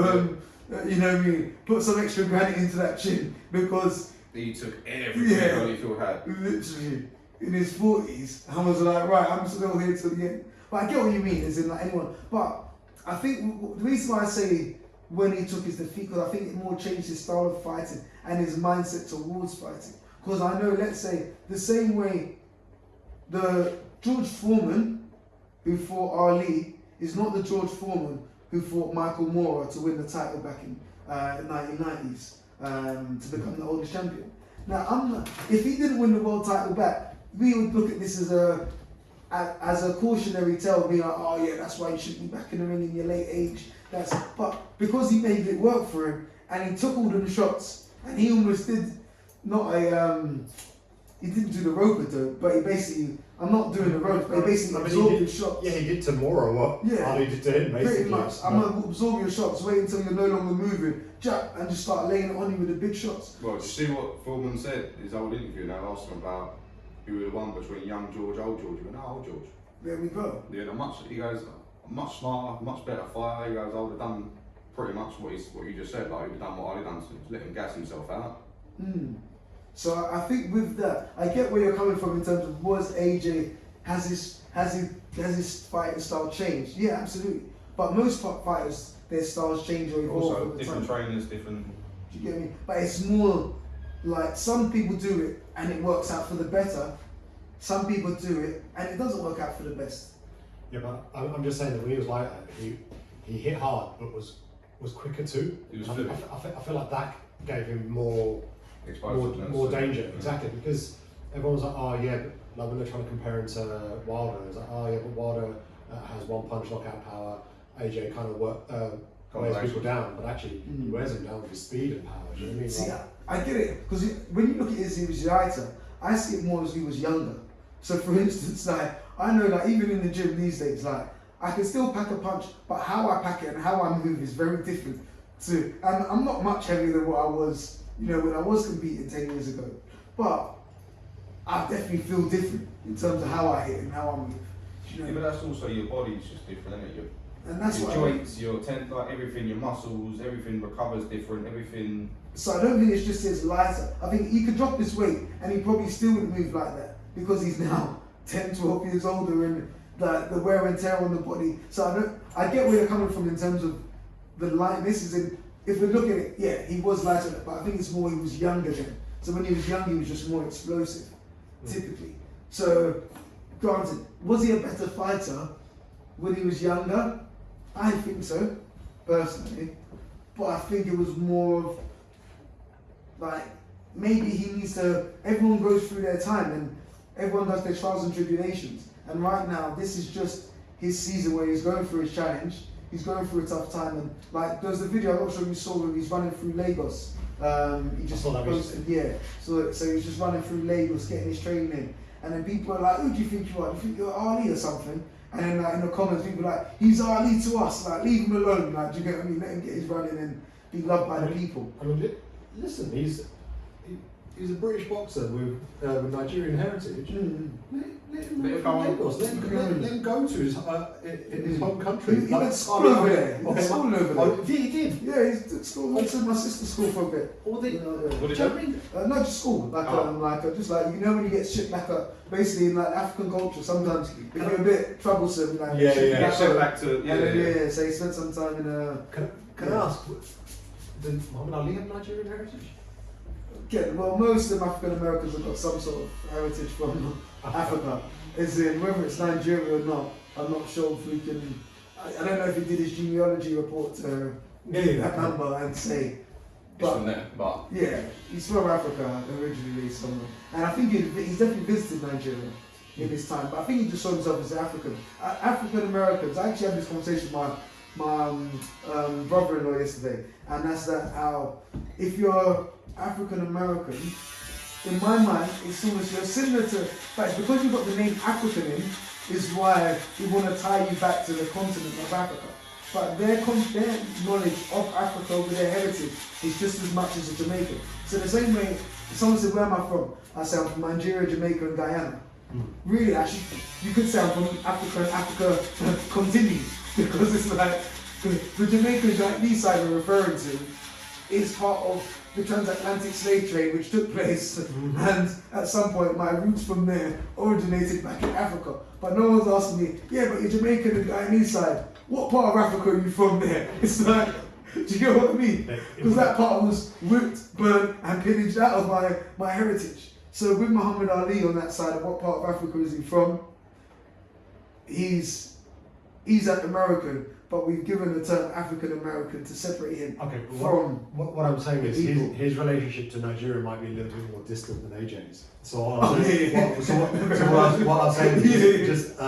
you know what I mean, put some extra granite into that chin because He took everything Holyfield had. literally in his 40s, I was like, right, I'm still here till the end. But I get what you mean, as in like anyone. But I think the reason why I say when he took his defeat, because I think it more changed his style of fighting and his mindset towards fighting. Because I know, let's say, the same way the George Foreman who fought Ali is not the George Foreman who fought Michael Moorer to win the title back in 1990s to become the oldest champion. Now, if he didn't win the world title back, we would look at this as a cautionary tale, being like, oh yeah, that's why you shouldn't be back in the ring in your late age. But because he made it work for him and he took all them shots and he almost did he didn't do the rope though, but he basically, I'm not doing the rope, but he basically absorbed your shots. Yeah, he did to Mora what Ali did to him, basically. Pretty much. I'm going to absorb your shots, wait until you're no longer moving, jab, and just start laying it on you with the big shots. Well, did you see what Foreman said in his old interview? And they asked him about who would have won between young George, old George. He went, no, old George. There we go. Yeah, he goes, much smarter, much better fighter. He goes, I would have done pretty much what you just said. Like, he'd have done what Ali done, so just let him gas himself out. So I think with that, I get where you're coming from in terms of was AJ has his fighting style changed? Yeah, absolutely. But most fighters, their styles change or evolve. Also, over different time. trainers, different. Do you get me? But it's more like some people do it and it works out for the better. Some people do it and it doesn't work out for the best. Yeah, but I'm just saying that when he was like that, he hit hard, but was quicker too. He was I fluid. feel like that gave him more danger, exactly, because everyone was like, oh yeah, but like when they're trying to compare him to Wilder, it's like, oh yeah, but Wilder has one punch knockout power, AJ kind of wears people down, but actually he wears them down with his speed and power. Do you know what I mean? See, I get it, because when you look at his, he was lighter. I see it more as he was younger. So for instance, like, I know like even in the gym these days, like, I can still pack a punch, but how I pack it and how I move is very different to, and I'm not much heavier than what I was, you know, when I was competing 10 years ago. But I definitely feel different in terms of how I hit and how I move. You know? Yeah, but that's also your body's just different, isn't it? And that's your what joints, your tendon, everything, your muscles, everything recovers different, everything. So I don't think it's just his lighter. I think he could drop his weight and he probably still wouldn't move like that because he's now 10, 12 years older and the wear and tear on the body. So I get where you're coming from in terms of the lightness. Is in, if we look at it, yeah, he was lighter, but I think it's more he was younger then. So when he was young, he was just more explosive, typically. So, granted, was he a better fighter when he was younger? I think so, personally. but I think it was more of like maybe he needs to. Everyone goes through their time and everyone does their trials and tribulations. And right now, this is just his season where he's going through his challenge. He's going through a tough time, and like there's the video I'm not sure you saw when he's running through Lagos. He just posted, yeah. So he's just running through Lagos, getting his training in, and then people are like, "Who do you think you are? Do you think you're Ali or something?" And then like in the comments, people are like, "He's Ali to us. Like leave him alone. Like do you get what I mean? Let him get his running and be loved by the people." I mean, listen, he's a British boxer with Nigerian heritage. Let him go Lagos. Let him go to his home country. He went to school over there. He went to school over there. Yeah, he did. Yeah, he's at school. Went to my sister's school for a bit. What did What you did mean? Not just school, just like you know when you get shipped back up. Basically, in like African culture, sometimes if you're a bit troublesome, like Shipped back to yeah. So he spent some time in a. Can I ask? Did Muhammad Ali have Nigerian heritage? Well, most of African Americans have got some sort of heritage from Africa. As in, whether it's Nigeria or not, I'm not sure if we can. I don't know if he did his genealogy report to that number and say. But yeah, he's from Africa originally somewhere, and I think he's definitely visited Nigeria in his time. But I think he just saw himself as African. African Americans. I actually had this conversation with my brother-in-law yesterday, and that's that how if you're African American, in my mind, it's almost you're similar to, but because you've got the name African in, is why we want to tie you back to the continent of Africa. But their knowledge of Africa with their heritage is just as much as a Jamaican. So the same way, if someone said, "Where am I from?" I say I'm from Nigeria, Jamaica, and Guyana. Really, actually, you could say I'm from Africa, and Africa continues because it's like the Jamaican like these side are referring to is part of the transatlantic slave trade which took place, and at some point my roots from there originated back in Africa. But no one's asking me, "Yeah, but you're Jamaican and Guyanese side. What part of Africa are you from there?" It's like, do you get what I mean? Because that part was whipped, burnt, and pillaged out of my heritage. So with Muhammad Ali on that side, of what part of Africa is he from? He's an American, but we've given the term African American to separate him from. What I'm saying is his relationship to Nigeria might be a little bit more distant than AJ's. So what I'm saying is just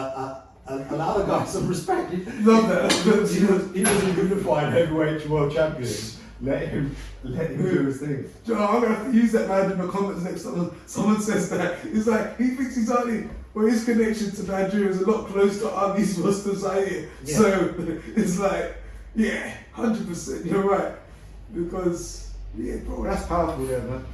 allow the guy some respect. Love that. He was a unified heavyweight world champion. Let him do his thing. Joe, I'm gonna have to use that man in the comments next time someone says that. It's like he thinks he's Ali. Well, his connection to Nigeria is a lot closer to Ali's was to Zaire. Yeah. So it's like, yeah, 100%, you're right. Because, yeah, bro, that's powerful there, man.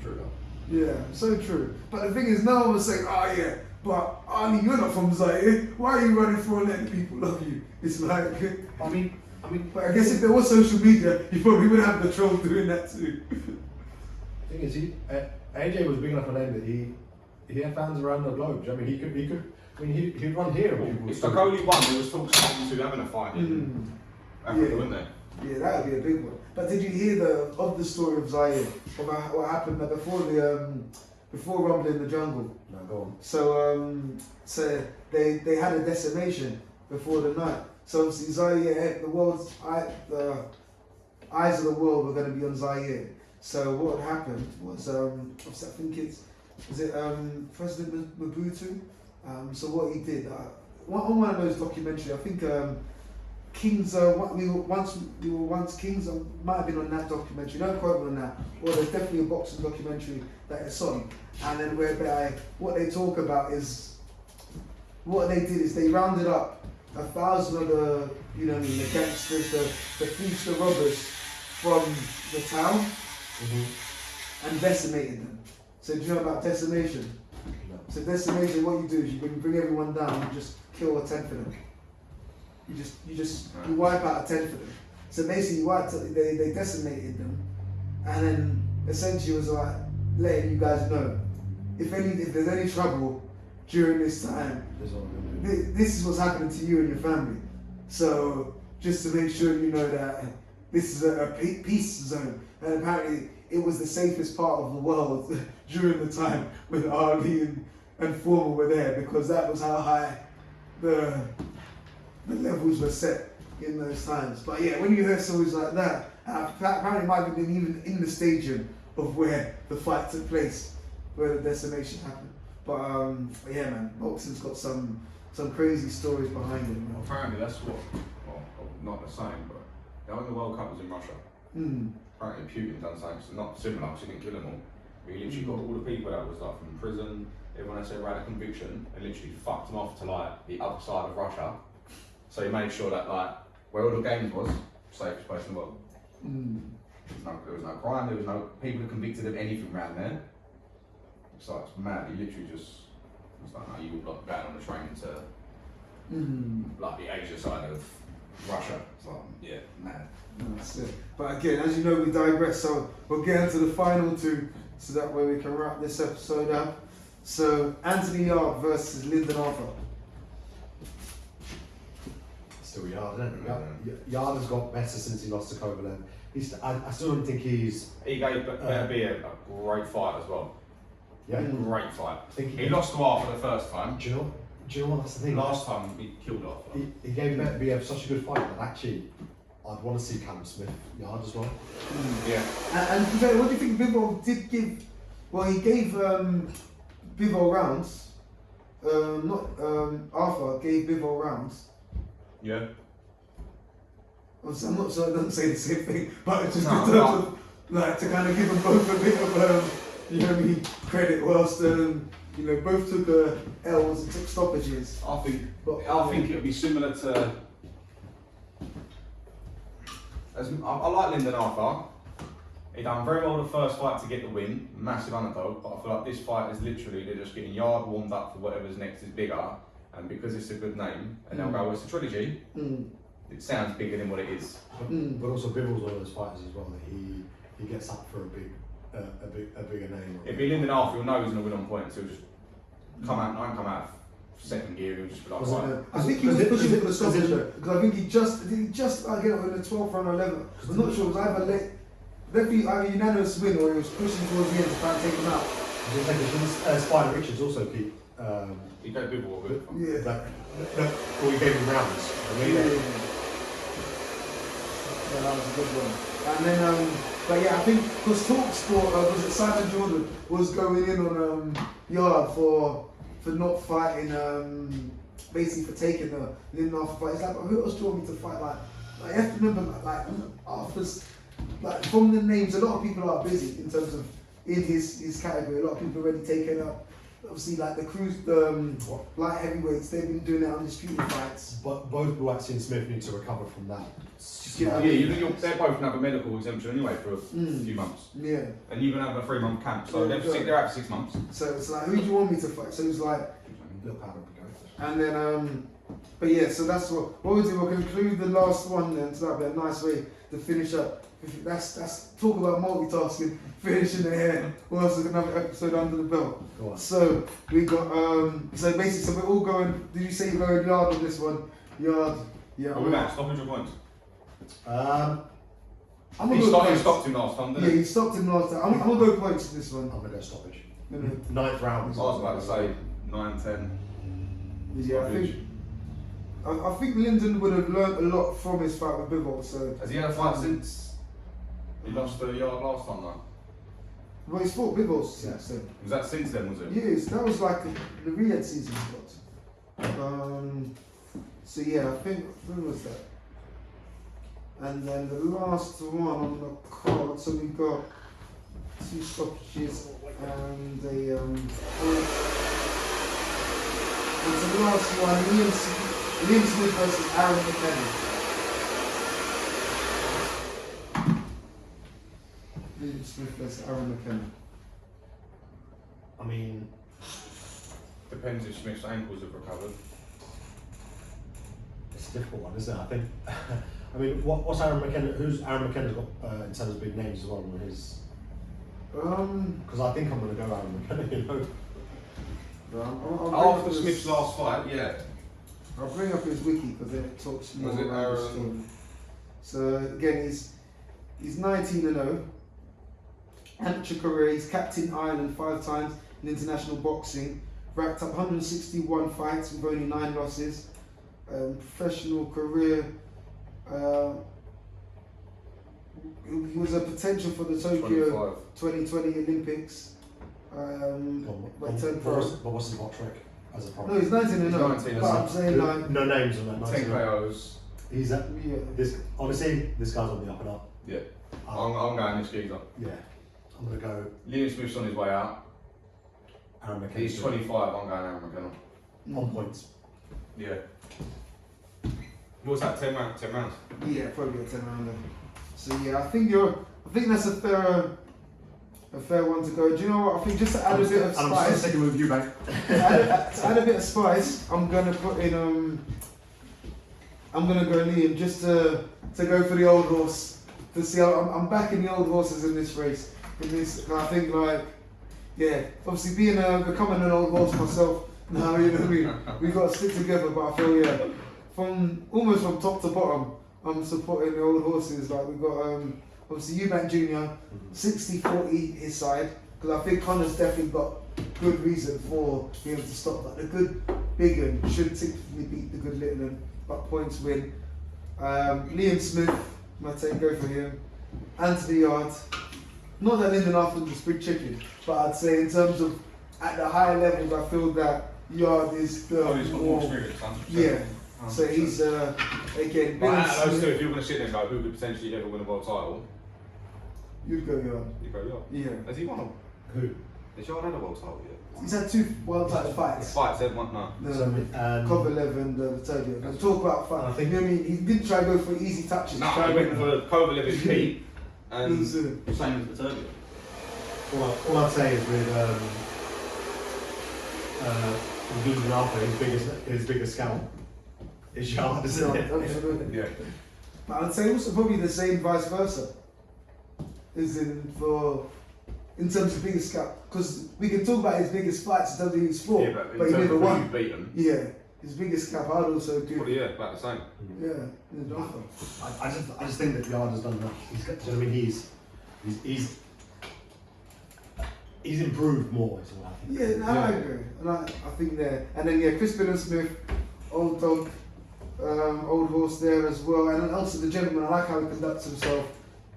True enough. Yeah, so true. But the thing is, no one was saying, "Oh yeah, but Ali, you're not from Zaire. Why are you running for and letting people love you?" It's like, I mean, but I guess if there was social media, you probably would have the troll doing that too. The thing is, AJ was big enough a name that he had fans around the globe. I mean, he could. I mean, he'd run here. If the only one, there was talks to having a fight in Africa, wasn't there? Yeah, that would be a big one. But did you hear the story of Zaire? About what happened before Rumble in the Jungle? No, go on. So they had a decimation before the night. So obviously Zaire, the eyes of the world were going to be on Zaire. So what happened was, I think President Mobutu. So what he did, on one of those documentaries, I think Kings. We were once Kings. Might have been on that documentary. Don't quote me on that. Or there's definitely a boxing documentary that it's on. And then whereby what they talk about is what they did is they rounded up 1,000 of the the gangsters, the thieves, the robbers from the town, and decimated them. So do you know about decimation? No. So decimation, what you do is you bring everyone down, you just kill a tenth of them. You wipe out a tenth of them. So basically they decimated them, and then essentially was like letting you guys know if there's any trouble during this time, this is what's happening to you and your family. So just to make sure you know that this is a peace zone, and apparently it was the safest part of the world during the time when Ali and Foreman were there, because that was how high the levels were set in those times. But yeah, when you hear stories like that, that apparently might have been even in the stadium of where the fight took place, where the decimation happened. But yeah, man, boxing's got some crazy stories behind it. Man. Apparently, that's what. Well, not the same, but when the World Cup was in Russia, apparently Putin done something not similar. Because he didn't kill them all. He literally got all the people that was like from prison. Everyone else had a conviction, and literally fucked them off to like the other side of Russia. So he made sure that like where all the games was, safest place in the world. There was no crime, there was no people convicted of anything around there. It's like, it's mad, he literally just, it's like, no, you would like going on the train to like the Asia side of Russia. It's like, yeah, mad. That's it. But again, as you know, we digress, so we'll get into the final two, so that way we can wrap this episode up. So, Anthony Yard versus Lyndon Arthur. Still Yard, isn't it? Yard has got better since he lost to Kovalev. I still don't think he's... He gave better be a great fight as well. Yeah. Great fight. He lost to Arthur the first time. Do you know what, that's the thing? Last time he killed Arthur. He gave better be such a good fight that actually I'd want to see Callum Smith Yard as well. Yeah. And what do you think Bivol did give? Well, he gave Bivol rounds. Arthur gave Bivol rounds. Yeah. Obviously, I'm not sure it doesn't say the same thing, but it's just in terms of like to kind of give them both a bit of you know what I mean, credit whilst both took L's and took stoppages. I think it would be similar to. I like Lyndon Arthur. He done very well the first fight to get the win, massive underdog. But I feel like this fight is literally they're just getting Yard warmed up for whatever's next is bigger, and because it's a good name, and they'll go, well, it's a trilogy. It sounds bigger than what it is. But also Bivol's one of those fighters as well that he gets up for a bigger name. It'd be Lyndon Arthur, he'll know he's going to win on points. He'll just come out second gear. He'll just be like, right. I think he was pushing for the stoppage because I think he just in the 12th round or 11th. I'm not sure. It was either unanimous win or he was pushing towards the end to try and take him out. Spider Richards also keep. He gave people a good. Yeah. Or he gave him rounds. Yeah, that was a good one. And then, but yeah, I think because TalkSport, was it Simon Jordan was going in on Yard for not fighting, basically for taking the Lyndon Arthur fight. He's like, who else do you want me to fight? Like you have to remember, like Arthur's, like from the names, a lot of people are busy in terms of in his category. A lot of people already taken up. Obviously, like the light heavyweights, they've been doing their undisputed fights. But both Buatsi and Smith need to recover from that. They're both going to have a medical exemption anyway for a few months. Yeah. And you're going to have a 3-month camp, so they're out for 6 months. So it's like, who do you want me to fight? So it's like, Little powder to go. and then, but yeah, so that's what we'll do. We'll conclude the last one then, so that'll be a nice way to finish up. That's talk about multitasking, finishing the hair. Whilst there's another episode under the belt. Go on. So we got so basically, so we're all going. Did you say you're going Yard on this one? Yard. Yeah. Are we back? Stoppage or points? I'm gonna He go points. stopped him last time, Yeah, didn't he? he stopped him last time. I'm gonna go points to this one. I'm gonna go stoppage. Mhm. 9th round. I was about to say 9-10. Yeah, I think Lyndon would have learnt a lot from his fight with Bivol. So Has he had a fight since he lost to Yard last time though? well, he's fought Bivol since then. Was that since then, was it? Yes, that was like the Riyadh season he got. So yeah, I think when was that? And then the last one on the card, so we got 2 stoppages and a and so the last one, Liam Smith versus Aaron McKenna. Liam Smith versus Aaron McKenna. I mean, Depends if Smith's ankles have recovered. it's a difficult one, isn't it? I think. I mean, what's Aaron McKenna? Who's Aaron McKenna's got in terms of big names as well? His. Because I think I'm going to go Aaron McKenna. You know. After Smith's last fight, yeah. I'll bring up his wiki because then it talks more Was it about the Aaron? story. So again, he's 19-0. Amateur career, he's captained Ireland 5 times in international boxing. Racked up 161 fights with only 9 losses. Professional career, He was a potential for the Tokyo 2020 Olympics. But turned pro. What's his hot trick as a pro? No, he's 19 and He's 0. 19 But I'm saying like no names on that. 10 KOs. He's at, yeah. this. Honestly, this guy's on the up and up. Yeah. I'm going this geezer. Yeah. I'm gonna go. Liam Smith's on his way out. Aaron McKenna. He's 25. I'm going Aaron McKenna. On points. Yeah. What's that? 10 rounds. 10 rounds. Yeah, probably a 10 rounder. So yeah, I think that's a fair one to go. Do you know what? I think just to add a bit of I'm spice. just sticking with you, mate. to add a bit of spice, I'm gonna put in I'm gonna go Liam just to go for the old horse to see how I'm backing the old horses in this race. And I think obviously becoming an old horse myself now, you know we got to stick together. But I feel from top to bottom, I'm supporting the old horses. Like we've got obviously Eubank Jr. 60-40 his side because I think Connor's definitely got good reason for being able to stop. Like the good big un should typically beat the good little un, but points win. Liam Smith, might take go for him. Anthony Yard. Not that Lyndon Arthur's a big chicken, but I'd say in terms of at the higher levels, I feel that Yard is the He's got more experience. 100%. yeah. So he's again. But out of those two, if you're going to sit there and go, who could potentially ever win a world title? You'd go Yard. You go Yard. Yeah. Has he won? Who? Has Yard had a world title yet? He's had 2 world title fights. Fights, had one, no. Kovalev and Vitolia. Let's talk about fight. I think you know what I mean? He didn't try to go for easy touches. No, he went for Kovalev and Pete, and Same as Vitolia. All I'd say is with Lyndon Arthur, his biggest scout is Yard, isn't it? Absolutely. Yeah. But I'd say also probably the same vice versa. In terms of biggest scout, because we can talk about his biggest fights in terms of his sport, Yeah, but he in terms never of who won. you've beaten, Yeah, his biggest cap I'd also give. probably about the same. Yeah, Lyndon Arthur. I just think that Yard has done enough. He's got, do you know what I mean? He's improved more, is what I think. Yeah, no, I agree. And I think there. And then Chris Smith, old dog, old horse there as well. And then also the gentleman, I like how he conducts himself.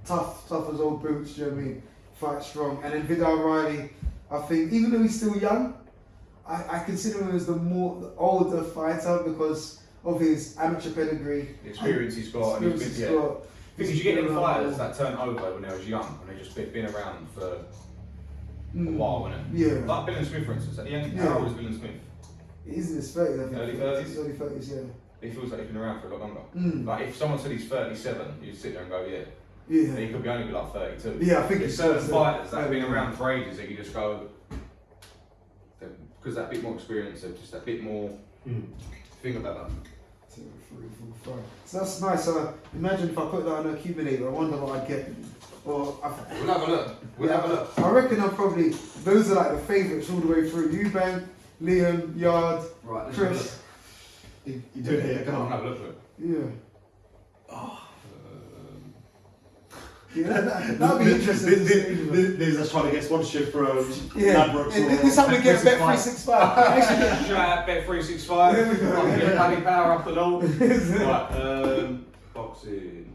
Tough as old boots, do you know what I mean? Fight strong. And then Vidal Riley, I think, even though he's still young, I consider him as the older fighter because of his amateur pedigree. The experience he's got. And he's been, because you get them fighters that turn over when they was young, and they just been around for a while, isn't it? Yeah. Like Billen Smith, for instance. At the end, how old is Billen Smith? He's in his 30s, I think. Early 30s? Early 30s, yeah. He feels like he's been around for a lot longer. Like if someone said he's 37, you'd sit there and go, yeah. Yeah. He could be only like 32. Yeah, I think there's certain fighters that have been around for ages that you just go, because that bit more experience, they're just a bit more. Think about that. 2, 3, 4, 5. So that's nice. Imagine if I put that on a accumulator. I wonder what I'd get. We'll have a look. We'll have a look. I reckon I'm probably those are like the favourites all the way through. Eubank, Liam, Yard, right, Chris. You do it here. Come on, have a look. Yeah. Yeah, that'd be interesting. There's us trying to get sponsorship from Ladbrokes. This is how we get Bet365. Shout out Bet365. Get Paddy Power up and all. Right, boxing.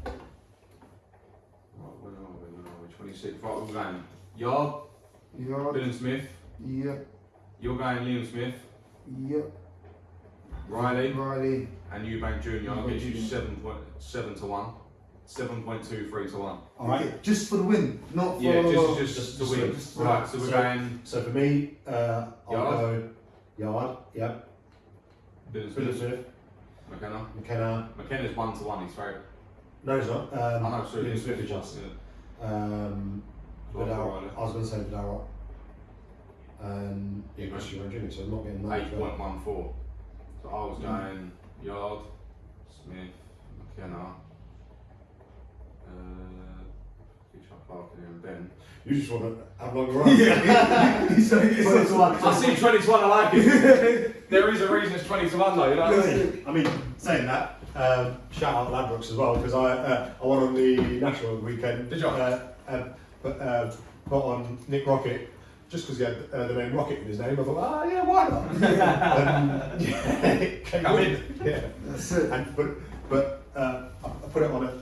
Right, when are we? 26. Right, we're going Yard. Billen Smith. Yep. You're going Liam Smith. Yep. Riley. And Eubank Jr. I'll get you 7.7 to 1. 7.23 to 1. Alright. Just for the win, not for... Yeah, just to win. Right, so we're going... So for me, I'll go Yard, yep. Billen Smith. McKenna. McKenna's 1 to 1, he's very... No, he's not. I know, so Liam Smith is just. Vidal, I was going to say Vidal. And yeah, Christian Jr., so I'm not getting that. 8.14. So I was going Yard, Smith, McKenna, Parker and Ben. You just want to have longer run. Yeah. I see 20 to 1, I like it. There is a reason it's 20 to 1 though, you know what I mean? I mean, saying that, shout out Ladbrokes as well, because I won on the national weekend. Did you? Put on Nick Rocket just because he had the name Rocket in his name, I thought, why not? Come in. Yeah, That's it. and but I put it on at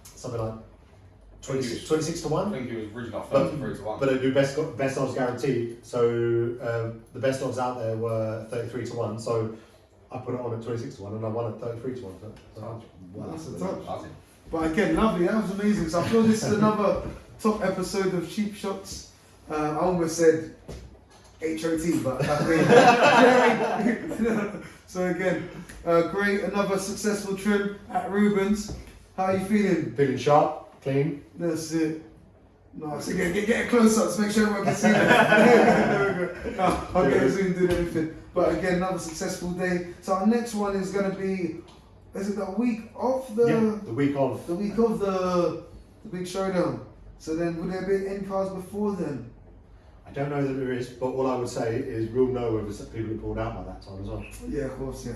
something like 26 to I 1. think it was originally But 33 to 1. I do best odds guaranteed. So the best odds out there were 33 to 1. So I put it on at 26 to 1, and I won at 33 to 1. So, Well, that's a touch. That's it. But again, lovely. That was amazing. So I feel this is another top episode of Cheapshots. I almost said HOT, but I mean, so again, great. Another successful trim at Ruben's. How are you feeling? feeling sharp, clean. That's it. Nice. Again, get a close up to make sure everyone can see that. There we go. No, I'll get a zoom in everything. But again, another successful day. So our next one is going to be, is it the week of the? Yeah, the week of. The week of the big showdown. So then, would there be end cards before then? I don't know that there is, but all I would say is we'll know whether people are pulled out by that time as well. Yeah, of course, yeah.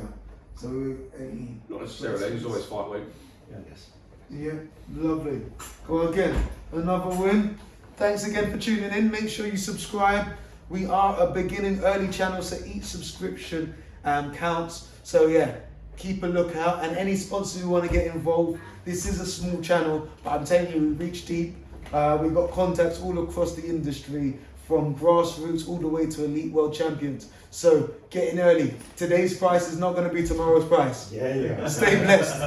So 18. Not necessarily, it's always fight week. Yeah, yes. Yeah, lovely. Well, again, another win. Thanks again for tuning in. Make sure you subscribe. We are a beginning early channel, so each subscription counts. So yeah, keep a lookout. And any sponsors who want to get involved, this is a small channel, but I'm telling you, we reach deep. We've got contacts all across the industry, from grassroots all the way to elite world champions. So get in early. Today's price is not going to be tomorrow's price. Yeah. Stay blessed.